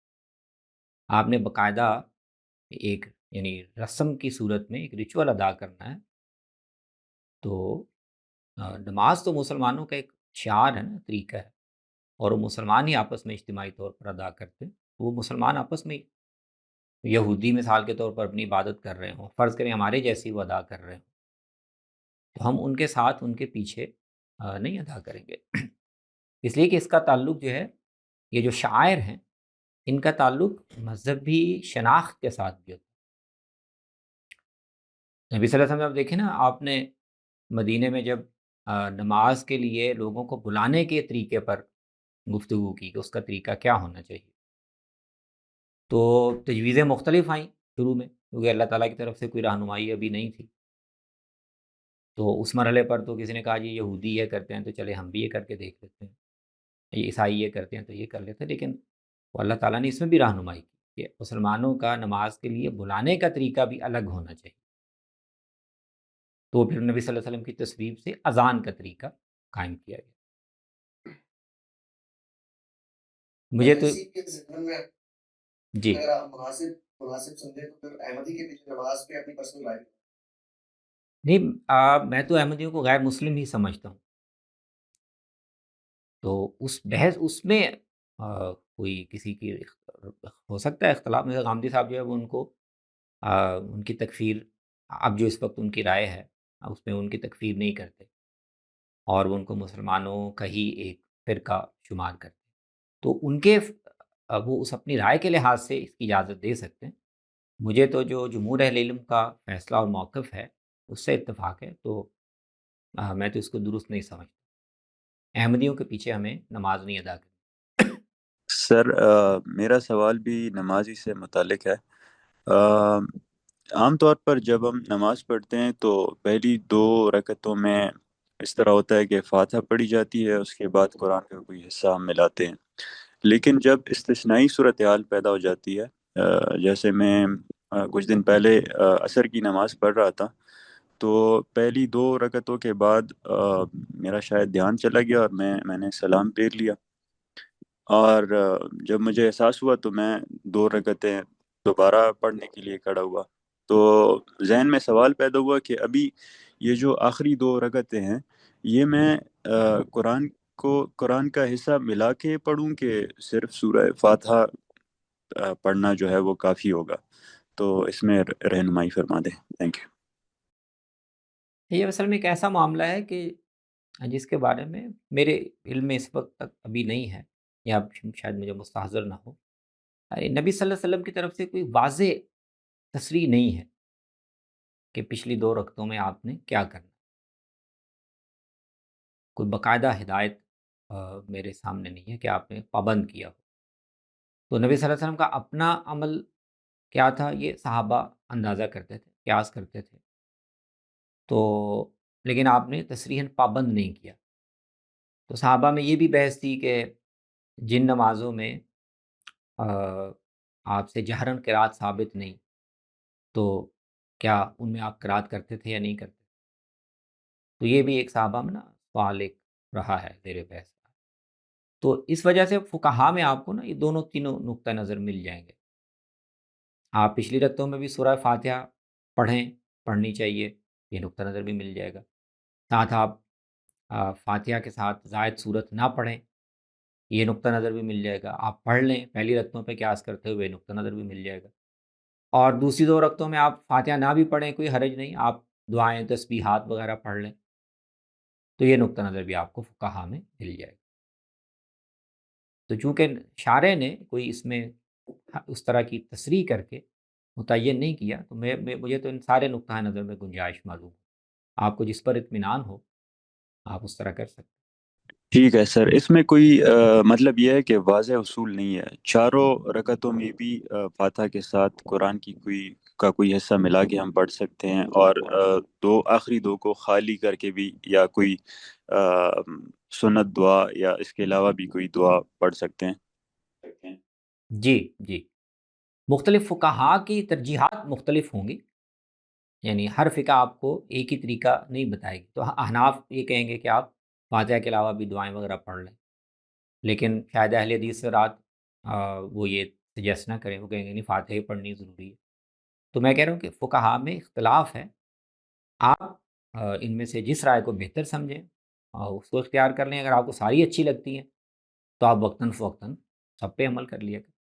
[SPEAKER 3] آپ نے باقاعدہ ایک یعنی رسم کی صورت میں ایک ریچول ادا کرنا ہے، تو نماز تو مسلمانوں کا ایک شعار ہے نا، طریقہ ہے، اور وہ مسلمان ہی آپس میں اجتماعی طور پر ادا کرتے ہیں۔ وہ مسلمان آپس میں یہودی مثال کے طور پر اپنی عبادت کر رہے ہوں، فرض کریں ہمارے جیسی وہ ادا کر رہے ہوں، تو ہم ان کے ساتھ ان کے پیچھے نہیں ادا کریں گے، اس لیے کہ اس کا تعلق جو ہے، یہ جو شاعر ہیں ان کا تعلق مذہبی شناخت کے ساتھ بھی ہوتا ہے۔ نبی صلی اللہ علیہ وسلم، آپ دیکھیں نا، آپ نے مدینے میں جب نماز کے لیے لوگوں کو بلانے کے طریقے پر گفتگو کی کہ اس کا طریقہ کیا ہونا چاہیے، تو تجویزیں مختلف آئیں شروع میں، کیونکہ اللہ تعالیٰ کی طرف سے کوئی رہنمائی ابھی نہیں تھی، تو اس مرحلے پر تو کسی نے کہا جی یہودی یہ کرتے ہیں تو چلے ہم بھی یہ کر کے دیکھ لیتے ہیں، یہ عیسائی یہ کرتے ہیں تو یہ کر لیتے ہیں، لیکن وہ اللہ تعالیٰ نے اس میں بھی رہنمائی کی کہ مسلمانوں کا نماز کے لیے بلانے کا طریقہ بھی الگ ہونا چاہیے، تو پھر نبی صلی اللہ علیہ وسلم کی تصویب سے اذان کا طریقہ قائم کیا گیا۔ مجھے تو
[SPEAKER 6] اسی کے ذمن میں
[SPEAKER 3] جی
[SPEAKER 6] اگر آپ مناسب سمجھیں تو پھر احمدی کے پیچھے نماز پہ اپنی پرسنل رائے۔
[SPEAKER 3] نہیں، میں تو احمدیوں کو غیر مسلم ہی سمجھتا ہوں، تو اس بحث اس میں کوئی کسی کی ہو سکتا ہے اختلاف، مثلا غامدی صاحب جو ہے وہ ان کو ان کی تکفیر، اب جو اس وقت ان کی رائے ہے اس میں ان کی تکفیر نہیں کرتے، اور وہ ان کو مسلمانوں کا ہی ایک فرقہ شمار کرتے، تو ان کے وہ اس اپنی رائے کے لحاظ سے اس کی اجازت دے سکتے ہیں۔ مجھے تو جو جمہور اہل علم کا فیصلہ اور موقف ہے اس سے اتفاق ہے، تو میں تو اس کو درست نہیں سمجھتا، احمدیوں کے پیچھے ہمیں نماز نہیں ادا کرنی۔
[SPEAKER 7] سر میرا سوال بھی نمازی سے متعلق ہے۔ عام طور پر جب ہم نماز پڑھتے ہیں تو پہلی 2 رکعتوں میں اس طرح ہوتا ہے کہ فاتحہ پڑھی جاتی ہے، اس کے بعد قرآن کا کوئی حصہ ہم ملاتے ہیں، لیکن جب استثنائی صورتحال پیدا ہو جاتی ہے، جیسے میں کچھ دن پہلے عصر کی نماز پڑھ رہا تھا، تو پہلی 2 رکعتوں کے بعد میرا شاید دھیان چلا گیا اور میں نے سلام پھیر لیا، اور جب مجھے احساس ہوا تو میں 2 رکعتیں دوبارہ پڑھنے کے لیے کھڑا ہوا، تو ذہن میں سوال پیدا ہوا کہ ابھی یہ جو آخری 2 رکعتیں ہیں، یہ میں قرآن کا حصہ ملا کے پڑھوں کہ صرف سورہ فاتحہ پڑھنا جو ہے وہ کافی ہوگا؟ تو اس میں رہنمائی فرما دیں. Thank you.
[SPEAKER 3] یہ اصل میں ایک ایسا معاملہ ہے کہ جس کے بارے میں میرے علم میں اس وقت تک ابھی نہیں ہے، یا شاید مجھے مستحضر نہ ہو. نبی صلی اللہ علیہ وسلم کی طرف سے کوئی واضح تصریح نہیں ہے کہ پچھلی 2 رکعتوں میں آپ نے کیا کرنا. کوئی باقاعدہ ہدایت میرے سامنے نہیں ہے کہ آپ نے پابند کیا ہو. تو نبی صلی اللہ علیہ وسلم کا اپنا عمل کیا تھا، یہ صحابہ اندازہ کرتے تھے، قیاس کرتے تھے. تو لیکن آپ نے تصریحاً پابند نہیں کیا. تو صحابہ میں یہ بھی بحث تھی کہ جن نمازوں میں آ، آپ سے جہراً قرات ثابت نہیں، تو کیا ان میں آپ قرات کرتے تھے یا نہیں کرتے. تو یہ بھی ایک صحابہ میں نا سوال ایک رہا ہے زیر بحث. تو اس وجہ سے فقہا میں آپ کو نا یہ دونوں تینوں نقطہ نظر مل جائیں گے. آپ پچھلی رکعتوں میں بھی سورہ فاتحہ پڑھنی چاہیے، یہ نقطہ نظر بھی مل جائے گا. ساتھ آپ فاتحہ کے ساتھ زائد صورت نہ پڑھیں، یہ نقطہ نظر بھی مل جائے گا. آپ پڑھ لیں پہلی رکعتوں پہ قیاس کرتے ہوئے، نقطہ نظر بھی مل جائے گا. اور دوسری 2 رکعتوں میں آپ فاتحہ نہ بھی پڑھیں، کوئی حرج نہیں، آپ دعائیں تسبیحات وغیرہ پڑھ لیں، تو یہ نقطہ نظر بھی آپ کو فقہا میں مل جائے گا. تو چونکہ شارع نے کوئی اس میں اس طرح کی تصریح کر کے متعین نہیں کیا، تو مجھے تو ان سارے نقطہ نظر میں گنجائش معلوم ہے. آپ کو جس پر اطمینان ہو آپ اس طرح کر سکتے ہیں.
[SPEAKER 7] ٹھیک ہے سر. اس میں کوئی مطلب یہ ہے کہ واضح اصول نہیں ہے چاروں رکعتوں میں بھی فاتحہ کے ساتھ قرآن کی کوئی حصہ ملا کے ہم پڑھ سکتے ہیں، اور آخری 2 کو خالی کر کے بھی، یا کوئی سنت دعا یا اس کے علاوہ بھی کوئی دعا پڑھ سکتے ہیں؟
[SPEAKER 3] جی جی، مختلف فقہا کی ترجیحات مختلف ہوں گی، یعنی ہر فقہ آپ کو ایک ہی طریقہ نہیں بتائے گی. تو احناف یہ کہیں گے کہ آپ فاتحہ کے علاوہ بھی دعائیں وغیرہ پڑھ لیں، لیکن شاید اہل حدیث سے رات وہ یہ سجیسٹ نہ کریں، وہ کہیں گے نہیں فاتحہ ہی پڑھنی ضروری ہے. تو میں کہہ رہا ہوں کہ فقہا میں اختلاف ہے. آپ ان میں سے جس رائے کو بہتر سمجھیں اس کو اختیار کر لیں. اگر آپ کو ساری اچھی لگتی ہیں تو آپ وقتاً فوقتاً سب پہ عمل کر لیا کریں.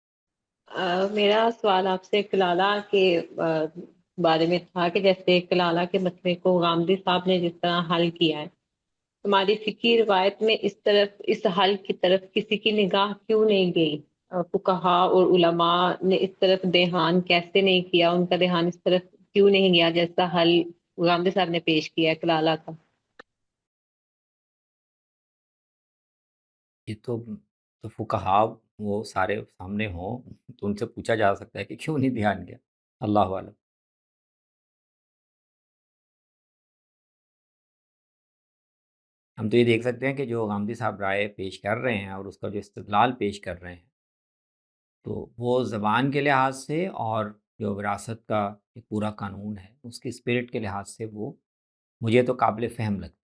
[SPEAKER 8] میرا سوال آپ سے کلالہ کے بارے میں تھا کہ جیسے کلالہ کے مسئلے کو غامدی صاحب نے جس طرح حل کیا ہے، ہماری فقہی روایت میں اس حل کی طرف کسی کی نگاہ کیوں نہیں گئی؟ فقہا اور علماء نے اس طرف دھیان کیسے نہیں کیا؟ ان کا دھیان اس طرف کیوں نہیں گیا جیسا حل غامدی صاحب نے پیش کیا ہے کلالہ کا؟
[SPEAKER 3] یہ تو فقہا وہ سارے سامنے ہوں تو ان سے پوچھا جا سکتا ہے کہ کیوں نہیں دھیان گیا. اللہ عالم. ہم تو یہ دیکھ سکتے ہیں کہ جو غامدی صاحب رائے پیش کر رہے ہیں اور اس کا جو استدلال پیش کر رہے ہیں، تو وہ زبان کے لحاظ سے اور جو وراثت کا ایک پورا قانون ہے اس کی اسپرٹ کے لحاظ سے وہ مجھے تو قابل فہم لگتا ہے.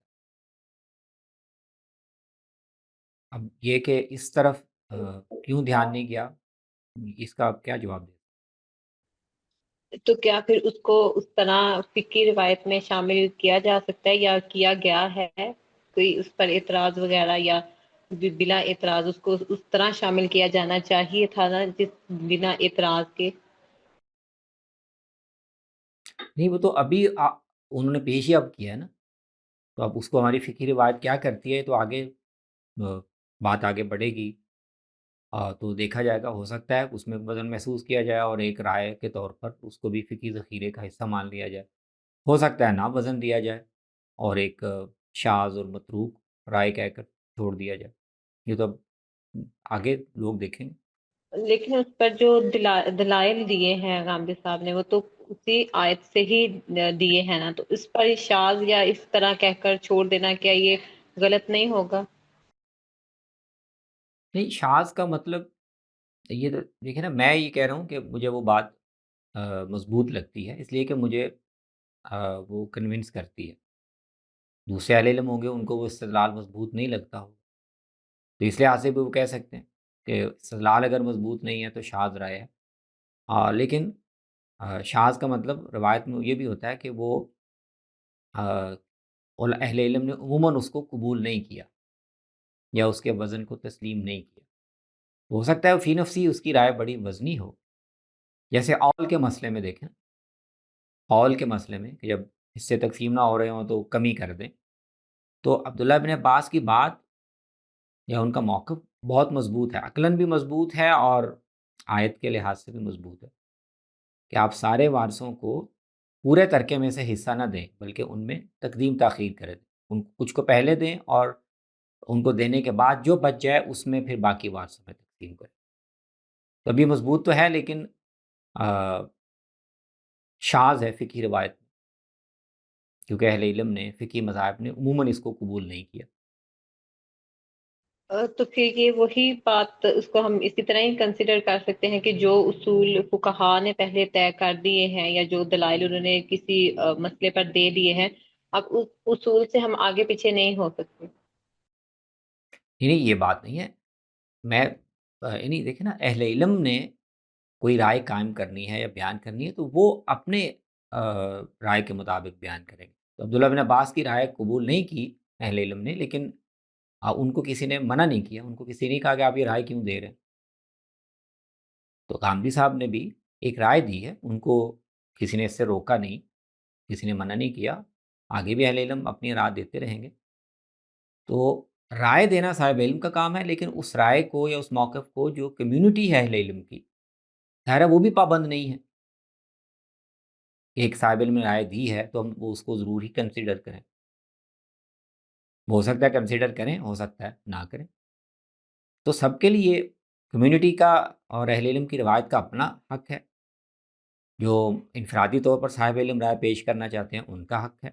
[SPEAKER 3] اب یہ کہ اس طرف کیوں دھیان نہیں گیا، اس کا آپ کیا جواب دیں؟
[SPEAKER 8] تو کیا پھر اس کو اس طرح فقہی روایت میں شامل کیا جا سکتا ہے یا کیا گیا ہے؟ کوئی اس پر اعتراض وغیرہ یا بلا اعتراض اس کو اس طرح شامل کیا جانا چاہیے تھا نا جس بنا اعتراض کے؟
[SPEAKER 3] نہیں، وہ تو ابھی انہوں نے پیش ہی اب کیا ہے نا، تو اب اس کو ہماری فقہی روایت کیا کرتی ہے تو آگے بات آگے بڑھے گی. تو دیکھا جائے گا، ہو سکتا ہے اس میں وزن محسوس کیا جائے اور ایک رائے کے طور پر اس کو بھی فقہی ذخیرے کا حصہ مان لیا جائے. ہو سکتا ہے نہ وزن دیا جائے اور ایک شاذ اور متروک رائے کہہ کر چھوڑ دیا جائے. یہ تو اب آگے لوگ دیکھیں گے.
[SPEAKER 8] لیکن اس پر جو دلائل دیے ہیں غامدی صاحب نے وہ تو اسی آیت سے ہی دیے ہیں نا، تو اس پر شاذ یا اس طرح کہہ کر چھوڑ دینا کیا یہ غلط نہیں ہوگا؟
[SPEAKER 3] نہیں، شاذ کا مطلب یہ تو دیکھیں نا، میں یہ کہہ رہا ہوں کہ مجھے وہ بات مضبوط لگتی ہے اس لیے کہ مجھے وہ کنونس کرتی ہے. دوسرے اہل علم ہوں گے ان کو وہ استدلال مضبوط نہیں لگتا ہو، تو اس لحاظ سے بھی وہ کہہ سکتے ہیں کہ استدلال اگر مضبوط نہیں ہے تو شاذ رائے ہے. لیکن شاذ کا مطلب روایت میں یہ بھی ہوتا ہے کہ وہ اہل علم نے عموماً اس کو قبول نہیں کیا یا اس کے وزن کو تسلیم نہیں کیا. ہو سکتا ہے فی نفسی اس کی رائے بڑی وزنی ہو، جیسے اول کے مسئلے میں دیکھیں، اول کے مسئلے میں کہ جب حصے تقسیم نہ ہو رہے ہوں تو کمی کر دیں، تو عبداللہ بن عباس کی بات یا ان کا موقف بہت مضبوط ہے، عقلاً بھی مضبوط ہے اور آیت کے لحاظ سے بھی مضبوط ہے کہ آپ سارے وارثوں کو پورے ترکے میں سے حصہ نہ دیں بلکہ ان میں تقدیم تاخیر کریں، ان کچھ کو پہلے دیں اور ان کو دینے کے بعد جو بچ جائے اس میں پھر باقی وارثوں میں تقسیم کریں۔ تو ابھی مضبوط تو ہے لیکن شاذ ہے فقہی روایت میں، کیونکہ اہل علم نے فقہی مذاہب نے عموماً اس کو قبول نہیں کیا۔
[SPEAKER 8] تو پھر یہ وہی بات اس کو ہم اسی طرح ہی کنسیڈر کر سکتے ہیں کہ جو اصول فقہا نے پہلے طے کر دیے ہیں یا جو دلائل انہوں نے کسی مسئلے پر دے دیے ہیں، اب اس اصول سے ہم آگے پیچھے نہیں ہو سکتے۔
[SPEAKER 3] نہیں یہ بات نہیں ہے، میں یعنی دیکھیں نا، اہل علم نے کوئی رائے قائم کرنی ہے یا بیان کرنی ہے تو وہ اپنے رائے کے مطابق بیان کریں گے۔ تو عبداللہ بن عباس کی رائے قبول نہیں کی اہل علم نے، لیکن ان کو کسی نے منع نہیں کیا، ان کو کسی نے کہا کہ آپ یہ رائے کیوں دے رہے ہیں۔ تو غامدی صاحب نے بھی ایک رائے دی ہے، ان کو کسی نے اس سے روکا نہیں، کسی نے منع نہیں کیا، آگے بھی اہل علم اپنی رائے دیتے رہیں گے۔ تو رائے دینا صاحب علم کا کام ہے، لیکن اس رائے کو یا اس موقف کو جو کمیونٹی ہے اہل علم کی، ظاہر ہے وہ بھی پابند نہیں ہے کہ ایک صاحب علم نے رائے دی ہے تو ہم وہ اس کو ضرور ہی کنسیڈر کریں۔ ہو سکتا ہے کنسیڈر کریں، ہو سکتا ہے نہ کریں۔ تو سب کے لیے کمیونٹی کا اور اہل علم کی روایت کا اپنا حق ہے، جو انفرادی طور پر صاحب علم رائے پیش کرنا چاہتے ہیں ان کا حق ہے۔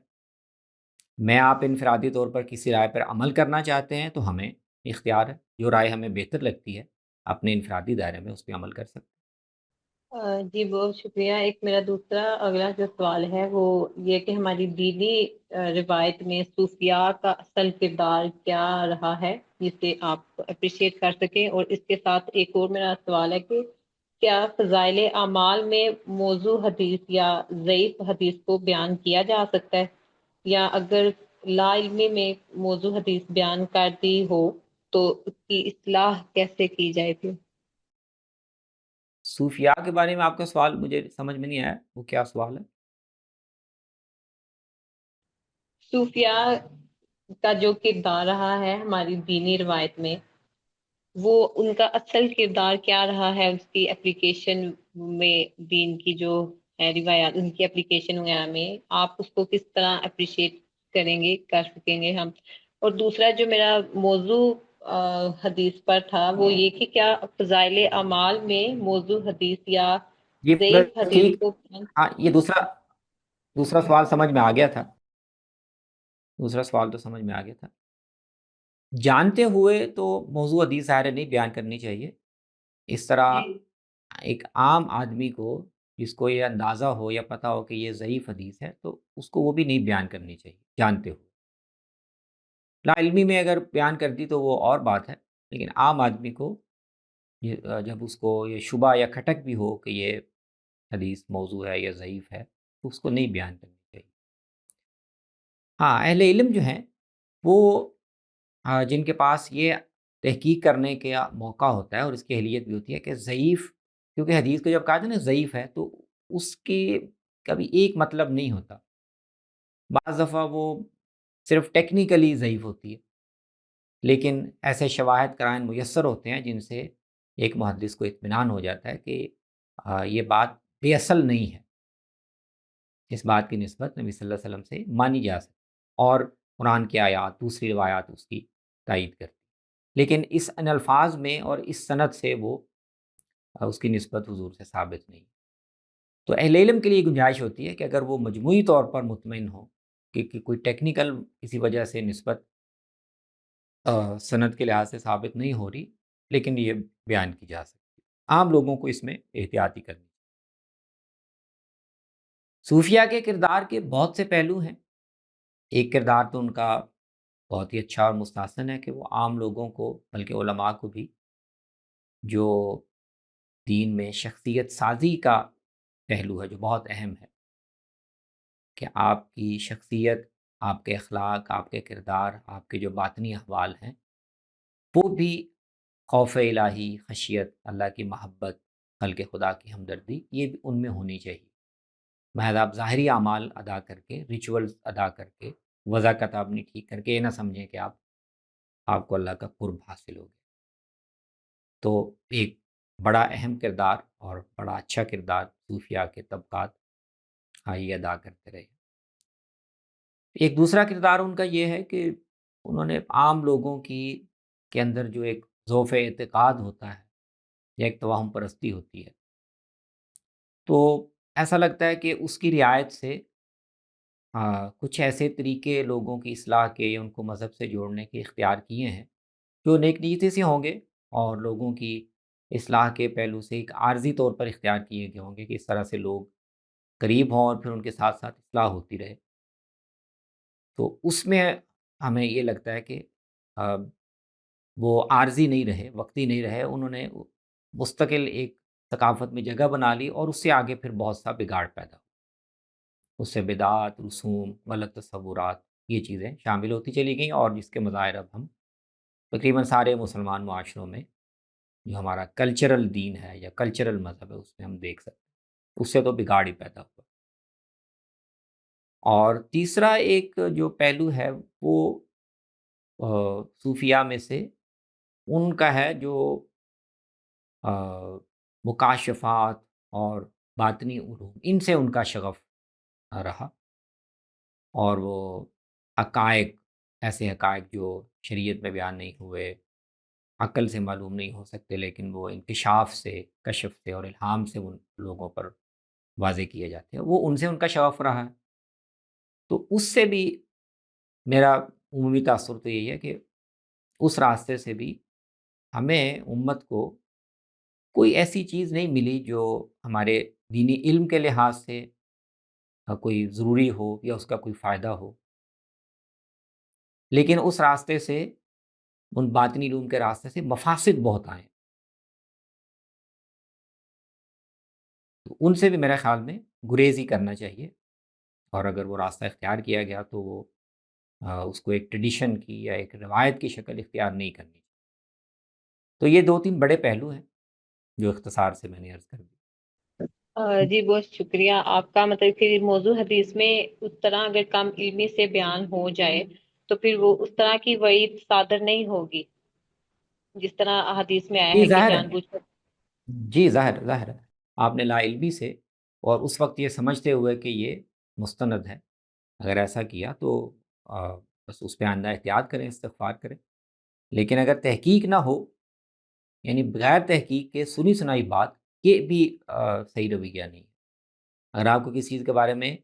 [SPEAKER 3] میں آپ انفرادی طور پر کسی رائے پر عمل کرنا چاہتے ہیں تو ہمیں اختیار ہے، جو رائے ہمیں بہتر لگتی ہے اپنے انفرادی دائرے میں اس پہ عمل کر سکتے ہیں۔
[SPEAKER 8] جی بہت شکریہ۔ ایک میرا دوسرا اگلا جو سوال ہے وہ یہ کہ ہماری دینی روایت میں صوفیاء کا اصل کردار کیا رہا ہے، جسے آپ اپریشیٹ کر سکیں، اور اس کے ساتھ ایک اور میرا سوال ہے کہ کیا فضائل اعمال میں موضوع حدیث یا ضعیف حدیث کو بیان کیا جا سکتا ہے، یا اگر لا علمی میں موضوع حدیث بیان کر دی ہو تو اس کی اصلاح کیسے کی جائے تھی؟
[SPEAKER 3] صوفیاء کے بارے میں آپ کا سوال مجھے سمجھ میں نہیں آیا، وہ کیا سوال ہے؟
[SPEAKER 8] صوفیاء کا جو کردار رہا ہے ہماری دینی روایت میں، وہ ان کا اصل کردار کیا رہا ہے، اس کی اپلیکیشن میں، دین کی جو ہے روایات ان کی اپلیکیشن وغیرہ میں آپ اس کو کس طرح اپریشیٹ کریں گے، کر سکیں گے ہم؟ اور دوسرا جو میرا موضوع حدیث پر تھا وہ یہ کہ کیا فضائل اعمال میں موضوع حدیث یا
[SPEAKER 3] یہ
[SPEAKER 8] ضعیف
[SPEAKER 3] بس
[SPEAKER 8] حدیث
[SPEAKER 3] ٹھیک،
[SPEAKER 8] کو
[SPEAKER 3] ہاں یہ دوسرا سوال سمجھ میں آ گیا تھا، دوسرا سوال تو سمجھ میں آ گیا تھا۔ جانتے ہوئے تو موضوع حدیث ظاہر ہے نہیں بیان کرنی چاہیے، اس طرح ایک عام آدمی کو جس کو یہ اندازہ ہو یا پتہ ہو کہ یہ ضعیف حدیث ہے تو اس کو وہ بھی نہیں بیان کرنی چاہیے جانتے ہوئے۔ لا علمی میں اگر بیان کر دی تو وہ اور بات ہے، لیکن عام آدمی کو جب اس کو یہ شبہ یا کھٹک بھی ہو کہ یہ حدیث موضوع ہے یا ضعیف ہے تو اس کو نہیں بیان کرنی چاہیے۔ ہاں اہل علم جو ہیں وہ جن کے پاس یہ تحقیق کرنے کا موقع ہوتا ہے اور اس کی اہلیت بھی ہوتی ہے کہ ضعیف، کیونکہ حدیث کو جب کہا جائے نا ضعیف ہے تو اس کے کبھی ایک مطلب نہیں ہوتا، بعض دفعہ وہ صرف ٹیکنیکلی ضعیف ہوتی ہے، لیکن ایسے شواہد قرائن میسر ہوتے ہیں جن سے ایک محدث کو اطمینان ہو جاتا ہے کہ یہ بات بے اصل نہیں ہے، اس بات کی نسبت نبی صلی اللہ علیہ وسلم سے مانی جا سکتی اور قرآن کی آیات دوسری روایات اس کی تائید کرتی، لیکن ان الفاظ میں اور اس سند سے وہ اس کی نسبت حضور سے ثابت نہیں۔ تو اہل علم کے لیے گنجائش ہوتی ہے کہ اگر وہ مجموعی طور پر مطمئن ہو کہ کوئی ٹیکنیکل کسی وجہ سے نسبت سند کے لحاظ سے ثابت نہیں ہو رہی، لیکن یہ بیان کی جا سکتی ہے، عام لوگوں کو اس میں احتیاطی کرنی۔ صوفیہ کے کردار کے بہت سے پہلو ہیں، ایک کردار تو ان کا بہت ہی اچھا اور مستحسن ہے کہ وہ عام لوگوں کو بلکہ علماء کو بھی جو دین میں شخصیت سازی کا پہلو ہے جو بہت اہم ہے کہ آپ کی شخصیت، آپ کے اخلاق، آپ کے کردار، آپ کے جو باطنی احوال ہیں وہ بھی خوف الہی، خشیت، اللہ کی محبت، خلق خدا کی ہمدردی، یہ بھی ان میں ہونی چاہیے۔ محض آپ ظاہری اعمال ادا کر کے، ریچولز ادا کر کے، وضع کتابنی ٹھیک کر کے یہ نہ سمجھیں کہ آپ کو اللہ کا قرب حاصل ہوگا۔ تو ایک بڑا اہم کردار اور بڑا اچھا کردار صوفیہ کے طبقات یہ ادا کرتے رہے۔ ایک دوسرا کردار ان کا یہ ہے کہ انہوں نے عام لوگوں کے اندر جو ایک ضعف اعتقاد ہوتا ہے یا ایک توہم پرستی ہوتی ہے، تو ایسا لگتا ہے کہ اس کی رعایت سے کچھ ایسے طریقے لوگوں کی اصلاح کے یا ان کو مذہب سے جوڑنے کے اختیار کیے ہیں جو نیک نیتی سے ہوں گے اور لوگوں کی اصلاح کے پہلو سے ایک عارضی طور پر اختیار کیے گئے ہوں گے کہ اس طرح سے لوگ قریب ہوں اور پھر ان کے ساتھ ساتھ اصلاح ہوتی رہے۔ تو اس میں ہمیں یہ لگتا ہے کہ وہ عارضی نہیں رہے، وقتی نہیں رہے، انہوں نے مستقل ایک ثقافت میں جگہ بنا لی اور اس سے آگے پھر بہت سا بگاڑ پیدا ہوا۔ اس سے بدعات، رسوم، غلط تصورات، یہ چیزیں شامل ہوتی چلی گئیں اور جس کے مظاہر اب ہم تقریباً سارے مسلمان معاشروں میں جو ہمارا کلچرل دین ہے یا کلچرل مذہب ہے اس میں ہم دیکھ سکتے ہیں۔ اس سے تو بگاڑ ہی پیدا ہوا۔ اور تیسرا ایک جو پہلو ہے وہ صوفیہ میں سے ان کا ہے جو مکاشفات اور باطنی علوم، ان سے ان کا شغف رہا، اور وہ حقائق، ایسے حقائق جو شریعت میں بیان نہیں ہوئے، عقل سے معلوم نہیں ہو سکتے، لیکن وہ انکشاف سے، کشف سے اور الہام سے ان لوگوں پر واضح کیے جاتے ہیں، وہ ان سے ان کا شغف رہا ہے۔ تو اس سے بھی میرا عمومی تاثر تو یہی ہے کہ اس راستے سے بھی ہمیں امت کو کوئی ایسی چیز نہیں ملی جو ہمارے دینی علم کے لحاظ سے کوئی ضروری ہو یا اس کا کوئی فائدہ ہو، لیکن اس راستے سے، ان باطنی علوم کے راستے سے مفاسد بہت آئے، تو ان سے بھی میرے خیال میں گریز ہی کرنا چاہیے، اور اگر وہ راستہ اختیار کیا گیا تو وہ اس کو ایک ٹریڈیشن کی یا ایک روایت کی شکل اختیار نہیں کرنی چاہیے۔ تو یہ دو تین بڑے پہلو ہیں جو اختصار سے میں نے عرض کر دی۔
[SPEAKER 8] جی بہت شکریہ آپ کا۔ مطلب پھر موضوع حدیث میں اس طرح اگر کم علمی سے بیان ہو جائے تو پھر وہ اس طرح کی وعید صادر نہیں ہوگی جس طرح حدیث میں آیا
[SPEAKER 3] جی
[SPEAKER 8] ہے کہ
[SPEAKER 3] ظاہر
[SPEAKER 8] جان
[SPEAKER 3] ہے،
[SPEAKER 8] بوجھ کر۔
[SPEAKER 3] جی ظاہر ہے، آپ نے لا علمی سے اور اس وقت یہ سمجھتے ہوئے کہ یہ مستند ہے اگر ایسا کیا تو بس اس پہ آئندہ احتیاط کریں، استغفار کریں۔ لیکن اگر تحقیق نہ ہو، یعنی بغیر تحقیق کے سنی سنائی بات، یہ بھی صحیح رویہ نہیں ہے۔ اگر آپ کو کسی چیز کے بارے میں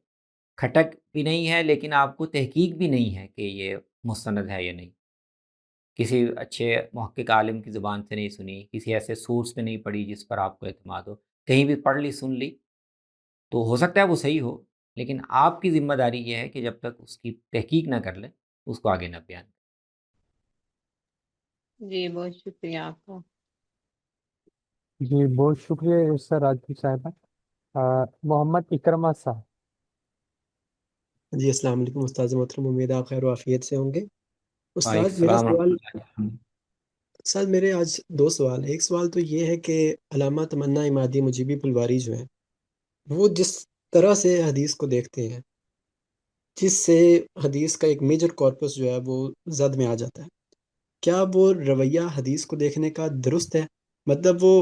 [SPEAKER 3] کھٹک بھی نہیں ہے لیکن آپ کو تحقیق بھی نہیں ہے کہ یہ مستند ہے یا نہیں، کسی اچھے محقق عالم کی زبان سے نہیں سنی، کسی ایسے سورس پہ نہیں پڑھی جس پر آپ کو اعتماد ہو، کہیں بھی پڑھ لی، سن لی، تو ہو سکتا ہے وہ صحیح ہو، لیکن آپ کی ذمہ داری یہ ہے کہ جب تک اس کی تحقیق نہ کر لیں اس کو آگے نہ بیان کریں۔
[SPEAKER 8] جی بہت شکریہ آپ کا۔
[SPEAKER 1] جی بہت شکریہ عرصہ راجپوت صاحبہ۔ محمد اکرمہ صاحب۔
[SPEAKER 9] جی السلام علیکم استاذ محترم، امید ہے آپ خیر و عافیت سے ہوں گے۔
[SPEAKER 3] وعلیکم
[SPEAKER 9] استاد میرا
[SPEAKER 3] السلام ورحمۃ
[SPEAKER 9] سوال،
[SPEAKER 3] اللہ وبرکاتہ۔
[SPEAKER 9] استاد میرے آج دو سوال ہیں۔ ایک سوال تو یہ ہے کہ علامہ تمنا امادی مجیبی پلواری جو ہیں، وہ جس طرح سے حدیث کو دیکھتے ہیں، جس سے حدیث کا ایک میجر کارپس جو ہے وہ زد میں آ جاتا ہے، کیا وہ رویہ حدیث کو دیکھنے کا درست ہے؟ مطلب وہ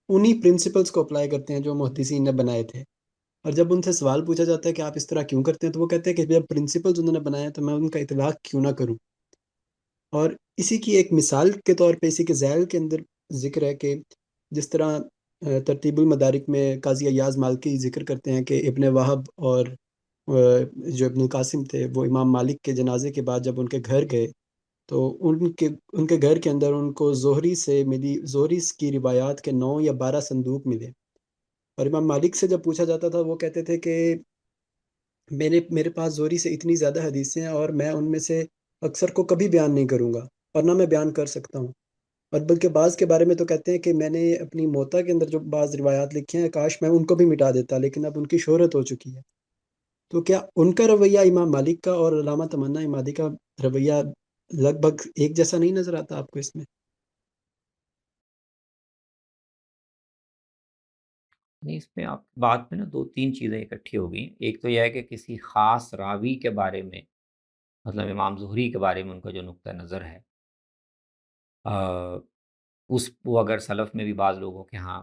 [SPEAKER 9] انہی پرنسپلز کو اپلائی کرتے ہیں جو محدثین نے بنائے تھے، اور جب ان سے سوال پوچھا جاتا ہے کہ آپ اس طرح کیوں کرتے ہیں تو وہ کہتے ہیں کہ جب پرنسپلز انہوں نے بنایا تو میں ان کا اطلاق کیوں نہ کروں۔ اور اسی کی ایک مثال کے طور پہ اسی کے ذیل کے اندر ذکر ہے کہ جس طرح ترتیب المدارک میں قاضی ایاز مالکی ذکر کرتے ہیں کہ ابن وہب اور جو ابن القاسم تھے وہ امام مالک کے جنازے کے بعد جب ان کے گھر گئے تو ان کے گھر کے اندر ان کو زہری سے ملی، زہری کی روایات کے 9 یا 12 صندوق ملے، اور امام مالک سے جب پوچھا جاتا تھا وہ کہتے تھے کہ میرے پاس زہری سے اتنی زیادہ حدیثیں ہیں اور میں ان میں سے اکثر کو کبھی بیان نہیں کروں گا اور نہ میں بیان کر سکتا ہوں، اور بلکہ بعض کے بارے میں تو کہتے ہیں کہ میں نے اپنی موتا کے اندر جو بعض روایات لکھی ہیں کاش میں ان کو بھی مٹا دیتا، لیکن اب ان کی شہرت ہو چکی ہے۔ تو کیا ان کا رویہ امام مالک کا اور علامہ تمنا امادی کا رویہ لگ بھگ ایک جیسا نہیں نظر آتا آپ کو اس میں؟
[SPEAKER 3] نہیں، اس میں آپ کی بات میں نا 2-3 چیزیں اکٹھی ہو گئیں۔ ایک تو یہ ہے کہ کسی خاص راوی کے بارے میں، مطلب امام زہری کے بارے میں ان کا جو نقطہ نظر ہے، وہ اگر سلف میں بھی بعض لوگوں کے ہاں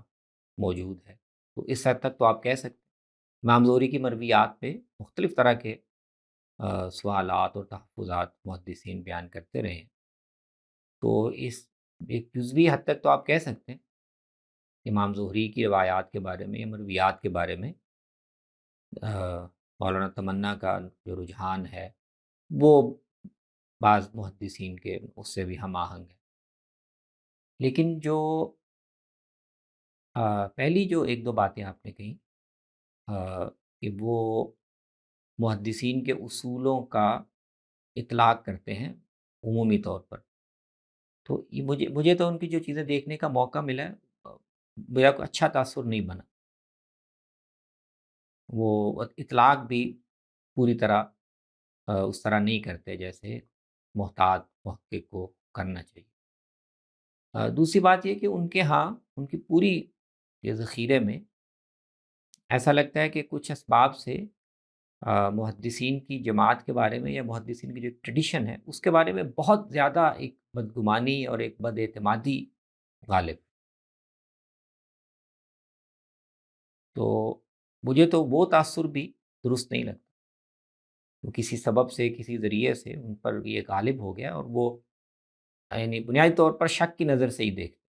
[SPEAKER 3] موجود ہے، تو اس حد تک تو آپ کہہ سکتے ہیں۔ امام زہری کی مرویات پہ مختلف طرح کے سوالات اور تحفظات محدثین بیان کرتے رہے ہیں، تو اس ایک جزوی حد تک تو آپ کہہ سکتے ہیں امام زہری کی روایات کے بارے میں یا مرویات کے بارے میں مولانا تمنا کا جو رجحان ہے وہ بعض محدثین کے اس سے بھی ہم آہنگ ہے۔ لیکن جو پہلی جو ایک دو باتیں آپ نے کہیں کہ وہ محدثین کے اصولوں کا اطلاق کرتے ہیں عمومی طور پر، تو یہ مجھے تو ان کی جو چیزیں دیکھنے کا موقع ملا ہے، میرا کوئی اچھا تاثر نہیں بنا۔ وہ اطلاق بھی پوری طرح اس طرح نہیں کرتے جیسے محتاط محقق کو کرنا چاہیے۔ دوسری بات یہ کہ ان کے ہاں ان کی پوری یہ ذخیرے میں ایسا لگتا ہے کہ کچھ اسباب سے محدثین کی جماعت کے بارے میں یا محدثین کی جو ٹریڈیشن ہے اس کے بارے میں بہت زیادہ ایک بدگمانی اور ایک بد اعتمادی غالب۔ تو مجھے تو وہ تاثر بھی درست نہیں لگتا، تو کسی سبب سے کسی ذریعے سے ان پر یہ غالب ہو گیا، اور وہ یعنی بنیادی طور پر شک کی نظر سے ہی دیکھتے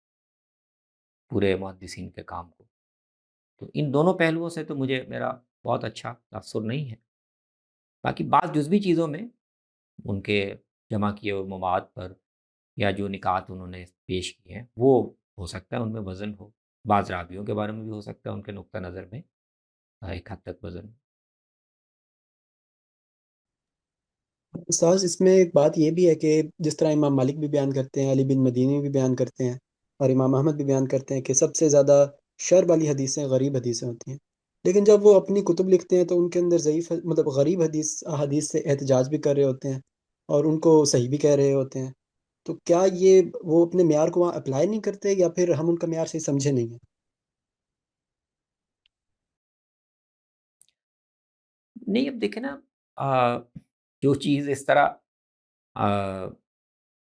[SPEAKER 3] پورے محدثین کے کام کو۔ تو ان دونوں پہلوؤں سے تو میرا بہت اچھا تاثر نہیں ہے۔ باقی بعض جزوی چیزوں میں ان کے جمع کیے ہوئے مواد پر یا جو نکات انہوں نے پیش کیے ہیں وہ ہو سکتا ہے ان میں وزن ہو، بعض راویوں کے بارے میں بھی ہو سکتا ہے ان کے نقطہ نظر میں ایک حد تک وزن ہو۔
[SPEAKER 9] استاذ اس میں ایک بات یہ بھی ہے کہ جس طرح امام مالک بھی بیان کرتے ہیں، علی بن مدینی بھی بیان کرتے ہیں، اور امام احمد بھی بیان کرتے ہیں کہ سب سے زیادہ شر والی حدیثیں غریب حدیثیں ہوتی ہیں، لیکن جب وہ اپنی کتب لکھتے ہیں تو ان کے اندر ضعیف مطلب غریب حدیث سے احتجاج بھی کر رہے ہوتے ہیں اور ان کو صحیح بھی کہہ رہے ہوتے ہیں، تو کیا یہ وہ اپنے معیار کو وہاں اپلائی نہیں کرتے، یا پھر ہم ان کا معیار صحیح سمجھے نہیں ہیں؟
[SPEAKER 3] نہیں، اب دیکھیں نا، جو چیز اس طرح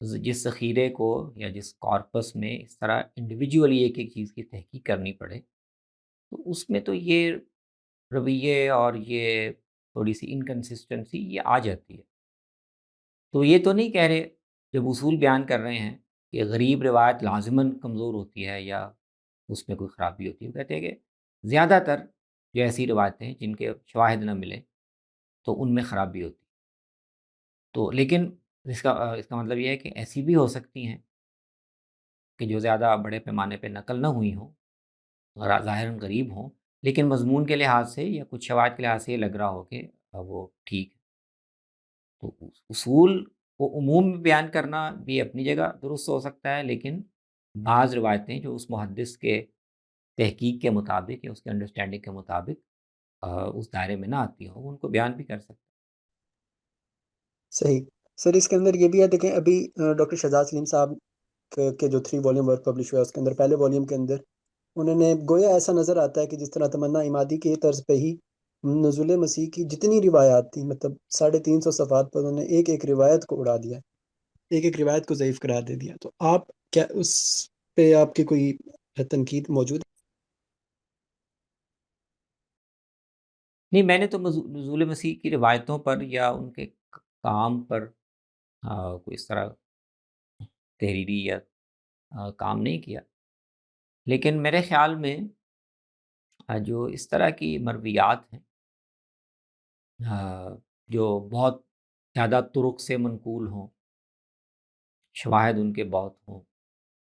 [SPEAKER 3] جس ذخیرے کو یا جس کارپس میں اس طرح انڈیویجولی ایک ایک چیز کی تحقیق کرنی پڑے، تو اس میں تو یہ رویے اور یہ تھوڑی سی انکنسسٹنسی یہ آ جاتی ہے۔ تو یہ تو نہیں کہہ رہے جب اصول بیان کر رہے ہیں کہ غریب روایت لازماً کمزور ہوتی ہے یا اس میں کوئی خرابی ہوتی ہے، وہ کہتے ہیں کہ زیادہ تر جو ایسی روایتیں ہیں جن کے شواہد نہ ملے تو ان میں خرابی ہوتی ہے۔ تو لیکن اس کا مطلب یہ ہے کہ ایسی بھی ہو سکتی ہیں کہ جو زیادہ بڑے پیمانے پہ نقل نہ ہوئی ہوں، ظاہراً غریب ہوں، لیکن مضمون کے لحاظ سے یا کچھ شواہد کے لحاظ سے یہ لگ رہا ہو کہ وہ ٹھیک ہے۔ تو اصول کو عموم میں بیان کرنا بھی اپنی جگہ درست ہو سکتا ہے، لیکن بعض روایتیں جو اس محدث کے تحقیق کے مطابق یا اس کے انڈرسٹینڈنگ کے مطابق اس دائرے میں نہ آتی ہوں، ان کو بیان بھی کر سکتے ہیں۔
[SPEAKER 9] صحیح سر، اس کے اندر یہ بھی ہے، دیکھیں ابھی ڈاکٹر شہزاد سلیم صاحب کے جو 3 والیوم ورک پبلش ہوا ہے اس کے اندر پہلے والیوم کے اندر انہوں نے گویا ایسا نظر آتا ہے کہ جس طرح تمنا امادی کی طرز پہ ہی نزول مسیح کی جتنی روایات تھیں، مطلب 350 صفحات پر انہوں نے ایک ایک روایت کو اڑا دیا، ایک ایک روایت کو ضعیف قرار دے دیا۔ تو آپ کیا اس پہ آپ کی کوئی تنقید موجود ہے؟
[SPEAKER 3] نہیں، میں نے تو نزول مسیح کی روایتوں پر یا ان کے کام پر کوئی اس طرح تحریری یا کام نہیں کیا، لیکن میرے خیال میں جو اس طرح کی مرویات ہیں جو بہت زیادہ طرق سے منقول ہوں، شواہد ان کے بہت ہوں،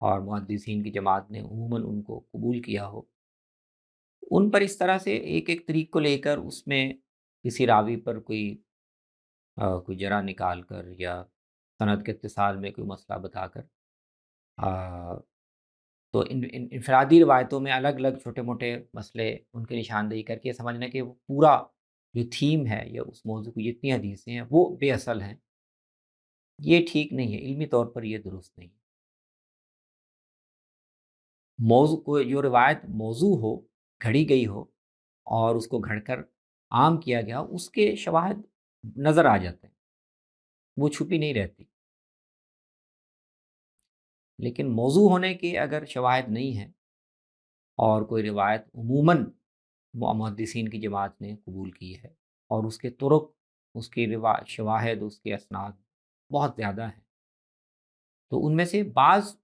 [SPEAKER 3] اور محدثین کی جماعت نے عموماً ان کو قبول کیا ہو، ان پر اس طرح سے ایک ایک طریق کو لے کر اس میں کسی راوی پر کوئی جرح نکال کر یا سند کے اتصال میں کوئی مسئلہ بتا کر تو انفرادی روایتوں میں الگ الگ چھوٹے موٹے مسئلے ان کی نشاندہی کر کے سمجھنا کہ وہ پورا جو تھیم ہے یا اس موضوع کی جتنی حدیثیں ہیں وہ بے اصل ہیں، یہ ٹھیک نہیں ہے، علمی طور پر یہ درست نہیں ہے۔ موضوع کو جو روایت موضوع ہو گھڑی گئی ہو اور اس کو گھڑ کر عام کیا گیا، اس کے شواہد نظر آ جاتے ہیں، وہ چھپی نہیں رہتی۔ لیکن موضوع ہونے کے اگر شواہد نہیں ہیں اور کوئی روایت عموماً محدثین کی جماعت نے قبول کی ہے اور اس کے طرق، اس کی شواہد، اس کے اسناد بہت زیادہ ہیں، تو ان میں سے بعض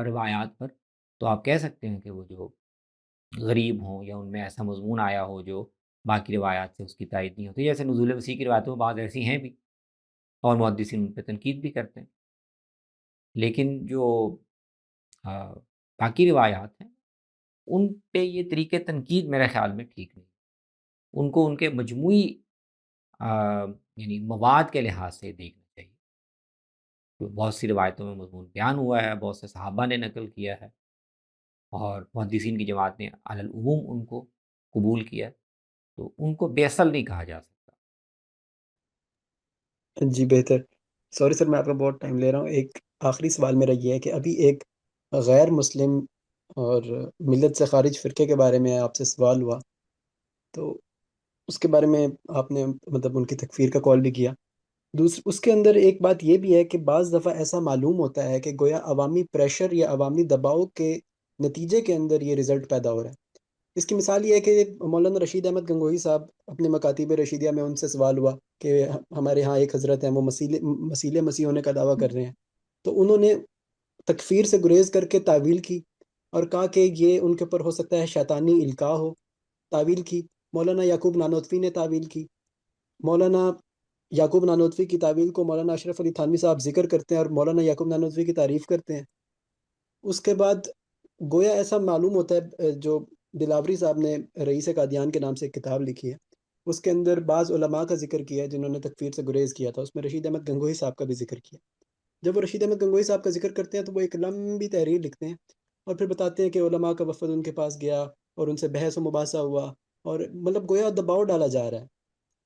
[SPEAKER 3] روایات پر تو آپ کہہ سکتے ہیں کہ وہ جو غریب ہوں یا ان میں ایسا مضمون آیا ہو جو باقی روایات سے اس کی تائید نہیں ہوتی، جیسے نزول مسیح کی روایتوں میں بعض ایسی ہیں بھی اور محدثین ان پہ تنقید بھی کرتے ہیں۔ لیکن جو باقی روایات ہیں ان پہ یہ طریقے تنقید میرے خیال میں ٹھیک نہیں، ان کو ان کے مجموعی یعنی مواد کے لحاظ سے دیکھنا چاہیے۔ بہت سی روایتوں میں مضمون بیان ہوا ہے، بہت سے صحابہ نے نقل کیا ہے اور محدثین کی جماعت نے علی العموم ان کو قبول کیا ہے، تو ان کو بے اصل نہیں کہا جا سکتا۔
[SPEAKER 9] جی بہتر۔ سوری سر، میں آپ کا بہت ٹائم لے رہا ہوں۔ ایک آخری سوال میرا یہ ہے کہ ابھی ایک غیر مسلم اور ملت سے خارج فرقے کے بارے میں آپ سے سوال ہوا، تو اس کے بارے میں آپ نے مطلب ان کی تکفیر کا کال بھی کیا۔ اس کے اندر ایک بات یہ بھی ہے کہ بعض دفعہ ایسا معلوم ہوتا ہے کہ گویا عوامی پریشر یا عوامی دباؤ کے نتیجے کے اندر یہ رزلٹ پیدا ہو رہا ہے۔ اس کی مثال یہ ہے کہ مولانا رشید احمد گنگوہی صاحب اپنے مکاتیب رشیدیہ میں ان سے سوال ہوا کہ ہمارے ہاں ایک حضرت ہیں، وہ مسیح مسیح ہونے کا دعویٰ کر رہے ہیں، تو انہوں نے تکفیر سے گریز کر کے تعویل کی اور کہا کہ یہ ان کے اوپر ہو سکتا ہے شیطانی القاء ہو، تعویل کی۔ مولانا یعقوب نانوتوی نے تعویل کی۔ مولانا یعقوب نانوتوی کی تعویل کو مولانا اشرف علی تھانوی صاحب ذکر کرتے ہیں اور مولانا یعقوب نانوتوی کی تعریف کرتے ہیں۔ اس کے بعد گویا ایسا معلوم ہوتا ہے، جو دلاوری صاحب نے رئیس قادیان کے نام سے ایک کتاب لکھی ہے، اس کے اندر بعض علماء کا ذکر کیا ہے جنہوں نے تکفیر سے گریز کیا تھا، اس میں رشید احمد گنگوہی صاحب کا بھی ذکر کیا۔ جب وہ رشید احمد گنگوہی صاحب کا ذکر کرتے ہیں تو وہ ایک لمبی تحریر لکھتے ہیں اور پھر بتاتے ہیں کہ علماء کا وفد ان کے پاس گیا اور ان سے بحث و مباحثہ ہوا، اور مطلب گویا دباؤ ڈالا جا رہا ہے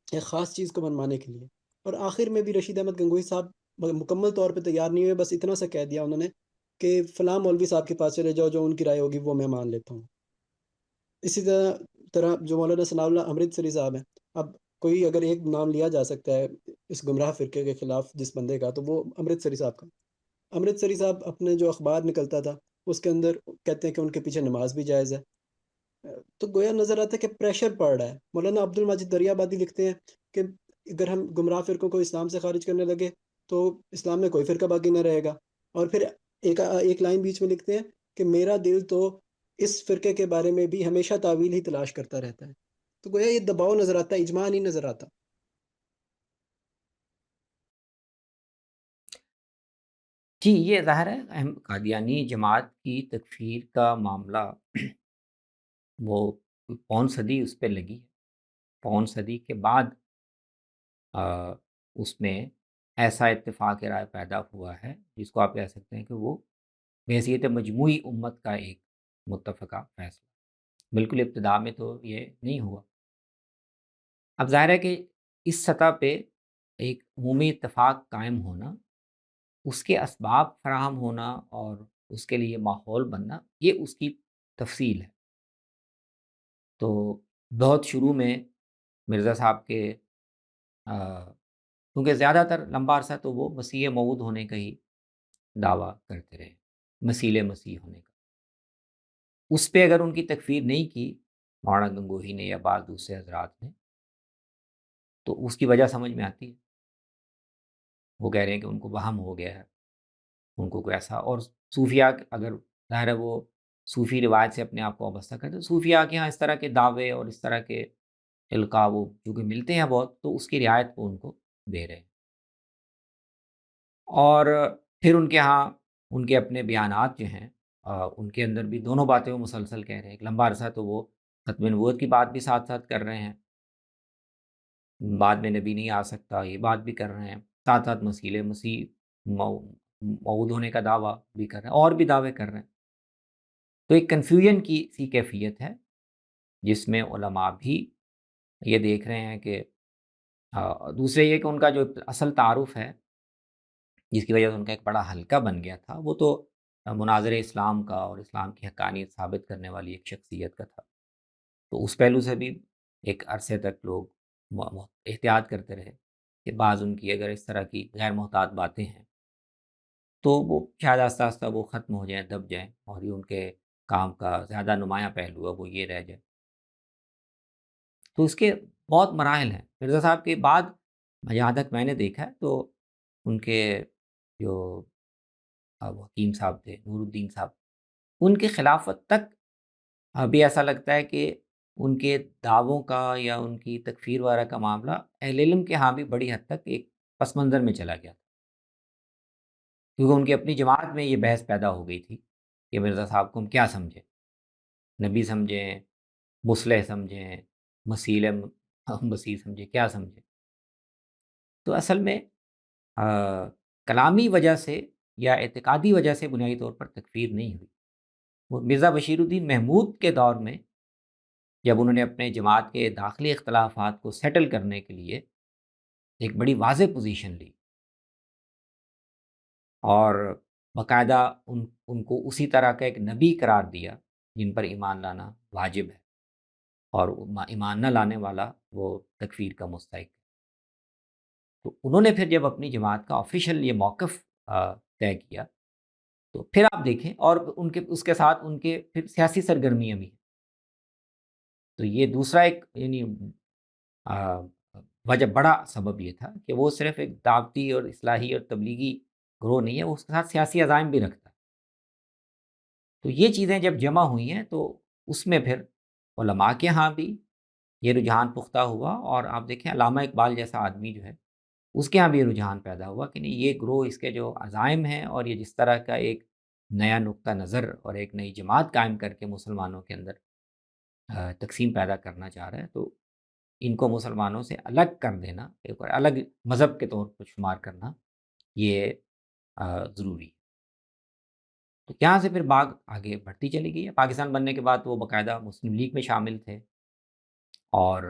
[SPEAKER 9] ایک خاص چیز کو منوانے کے لیے۔ اور آخر میں بھی رشید احمد گنگوہی صاحب مکمل طور پہ تیار نہیں ہوئے، بس اتنا سا کہہ دیا انہوں نے کہ فلاں مولوی صاحب کے پاس چلے جاؤ، جو ان کی رائے ہوگی وہ میں مان لیتا ہوں۔ اسی طرح جو مولانا ثناء اللہ امرتسری صاحب ہیں، اب کوئی اگر ایک نام لیا جا سکتا ہے اس گمراہ فرقے کے خلاف جس بندے کا، تو وہ امرتسری صاحب کا۔ امرتسری صاحب اپنے جو اخبار نکلتا تھا اس کے اندر کہتے ہیں کہ ان کے پیچھے نماز بھی جائز ہے، تو گویا نظر آتا ہے کہ پریشر پڑ رہا ہے۔ مولانا عبد الماجد دریا آبادی لکھتے ہیں کہ اگر ہم گمراہ فرقوں کو اسلام سے خارج کرنے لگے تو اسلام میں کوئی فرقہ باقی نہ رہے گا، اور پھر ایک لائن بیچ میں لکھتے ہیں کہ میرا دل تو اس فرقے کے بارے میں بھی ہمیشہ تعویل ہی تلاش کرتا رہتا ہے۔ تو گویا یہ دباؤ نظر آتا ہے، اجماع نہیں نظر آتا۔
[SPEAKER 3] جی، یہ ظاہر ہے قادیانی جماعت کی تکفیر کا معاملہ وہ پون صدی اس پہ لگی ہے، پون صدی کے بعد اس میں ایسا اتفاق رائے پیدا ہوا ہے جس کو آپ کہہ سکتے ہیں کہ وہ بحیثیت مجموعی امت کا ایک متفقہ فیصلہ۔ بالکل ابتدا میں تو یہ نہیں ہوا۔ اب ظاہر ہے کہ اس سطح پہ ایک عمومی اتفاق قائم ہونا، اس کے اسباب فراہم ہونا اور اس کے لیے ماحول بننا، یہ اس کی تفصیل ہے۔ تو بہت شروع میں مرزا صاحب کے کیونکہ زیادہ تر لمبا عرصہ تو وہ مسیح موعود ہونے کا ہی دعویٰ کرتے رہے، مسیح ہونے کا، اس پہ اگر ان کی تکفیر نہیں کی مولانا گنگوہی نے یا بعض دوسرے حضرات نے، تو اس کی وجہ سمجھ میں آتی ہے۔ وہ کہہ رہے ہیں کہ ان کو وہم ہو گیا ہے، ان کو کوئی ایسا، اور صوفیہ اگر ظاہر ہے وہ صوفی روایت سے اپنے آپ کو وابستہ کرتے ہیں، صوفیہ کے ہاں اس طرح کے دعوے اور اس طرح کے القاء وہ چونکہ ملتے ہیں بہت، تو اس کی رعایت وہ ان کو دے رہے ہیں۔ اور پھر ان کے ہاں ان کے اپنے بیانات جو ہیں ان کے اندر بھی دونوں باتیں وہ مسلسل کہہ رہے ہیں۔ ایک لمبا عرصہ تو وہ ختم نبوت کی بات بھی ساتھ ساتھ کر رہے ہیں، بعد میں نبی نہیں آ سکتا یہ بات بھی کر رہے ہیں، ساتھ ساتھ مسیح موعود ہونے کا دعویٰ بھی کر رہے ہیں اور بھی دعوے کر رہے ہیں۔ تو ایک کنفیوژن کی سی کیفیت ہے جس میں علماء بھی یہ دیکھ رہے ہیں کہ دوسرے یہ کہ ان کا جو اصل تعارف ہے جس کی وجہ سے ان کا ایک بڑا حلقہ بن گیا تھا، وہ تو مناظر اسلام کا اور اسلام کی حقانیت ثابت کرنے والی ایک شخصیت کا تھا۔ تو اس پہلو سے بھی ایک عرصے تک لوگ احتیاط کرتے رہے کہ بعض ان کی اگر اس طرح کی غیر محتاط باتیں ہیں تو وہ شاید آہستہ آہستہ وہ ختم ہو جائیں، دب جائیں، اور یہ ان کے کام کا زیادہ نمایاں پہلو ہے وہ یہ رہ جائے۔ تو اس کے بہت مراحل ہیں۔ مرزا صاحب کے بعد جہاں تک میں نے دیکھا ہے تو ان کے جو وہ حکیم صاحب تھے، نور الدین صاحب، ان کے خلافت تک ابھی ایسا لگتا ہے کہ ان کے دعووں کا یا ان کی تکفیر وغیرہ کا معاملہ اہل علم کے ہاں بھی بڑی حد تک ایک پس منظر میں چلا گیا تھا، کیونکہ ان کی اپنی جماعت میں یہ بحث پیدا ہو گئی تھی کہ مرزا صاحب کو ہم کیا سمجھیں، نبی سمجھیں، مصلح سمجھیں، مسیل مسیح سمجھیں، کیا سمجھیں۔ تو اصل میں کلامی وجہ سے یا اعتقادی وجہ سے بنیادی طور پر تکفیر نہیں ہوئی۔ وہ مرزا بشیر الدین محمود کے دور میں جب انہوں نے اپنے جماعت کے داخلی اختلافات کو سیٹل کرنے کے لیے ایک بڑی واضح پوزیشن لی اور باقاعدہ ان کو اسی طرح کا ایک نبی قرار دیا جن پر ایمان لانا واجب ہے، اور ایمان نہ لانے والا وہ تکفیر کا مستحق ہے۔ تو انہوں نے پھر جب اپنی جماعت کا آفیشیل یہ موقف طے کیا تو پھر آپ دیکھیں، اور ان کے اس کے ساتھ ان کے پھر سیاسی سرگرمیاں بھی ہیں۔ تو یہ دوسرا ایک یعنی وجہ بڑا سبب یہ تھا کہ وہ صرف ایک دعوتی اور اصلاحی اور تبلیغی گروہ نہیں ہے، وہ اس کے ساتھ سیاسی عزائم بھی رکھتا ہے۔ تو یہ چیزیں جب جمع ہوئی ہیں تو اس میں پھر علماء کے ہاں بھی یہ رجحان پختہ ہوا، اور آپ دیکھیں علامہ اقبال جیسا آدمی جو ہے اس کے ہاں بھی یہ رجحان پیدا ہوا کہ نہیں، یہ گروہ اس کے جو عزائم ہیں اور یہ جس طرح کا ایک نیا نقطہ نظر اور ایک نئی جماعت قائم کر کے مسلمانوں کے اندر تقسیم پیدا کرنا چاہ رہا ہے، تو ان کو مسلمانوں سے الگ کر دینا، ایک اور الگ مذہب کے طور پر شمار کرنا، یہ ضروری ہے۔ تو یہاں سے پھر باغ آگے بڑھتی چلی گئی ہے۔ پاکستان بننے کے بعد وہ باقاعدہ مسلم لیگ میں شامل تھے، اور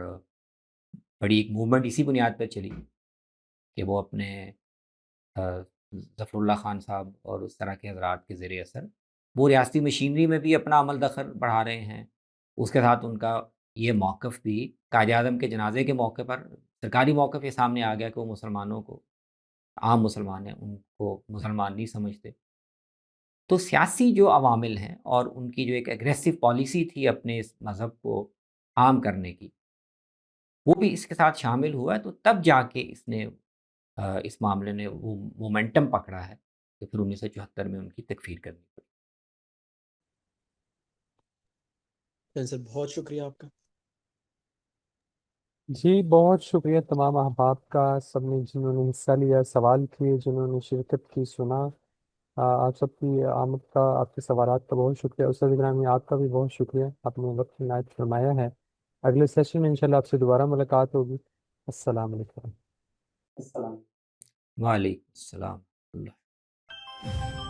[SPEAKER 3] بڑی ایک موومنٹ اسی بنیاد پر چلی کہ وہ اپنے ظفر اللہ خان صاحب اور اس طرح کے حضرات کے زیر اثر وہ ریاستی مشینری میں بھی اپنا عمل دخل بڑھا رہے ہیں۔ اس کے ساتھ ان کا یہ موقف بھی قائد اعظم کے جنازے کے موقع پر سرکاری موقف یہ سامنے آ گیا کہ وہ مسلمانوں کو، عام مسلمان ہیں، ان کو مسلمان نہیں سمجھتے۔ تو سیاسی جو عوامل ہیں اور ان کی جو ایک ایگریسو پالیسی تھی اپنے اس مذہب کو عام کرنے کی، وہ بھی اس کے ساتھ شامل ہوا ہے، تو تب جا کے اس نے اس معاملے نے وہ مومنٹم پکڑا ہے کہ پھر 1974 میں ان کی تکفیر کرنی پڑی۔
[SPEAKER 9] سر بہت شکریہ آپ کا۔
[SPEAKER 1] جی بہت شکریہ تمام احباب کا، سب نے جنہوں نے حصہ لیا، سوال کیے، جنہوں نے شرکت کی، سنا۔ آپ سب کی آمد کا، آپ کے سوالات کا بہت شکریہ۔ استاد گرامی آپ کا بھی بہت شکریہ، آپ نے وقت عنایت فرمایا ہے۔ اگلے سیشن میں انشاءاللہ آپ سے دوبارہ ملاقات ہوگی۔ السلام علیکم۔
[SPEAKER 3] وعلیکم السلام ورحمۃ اللہ۔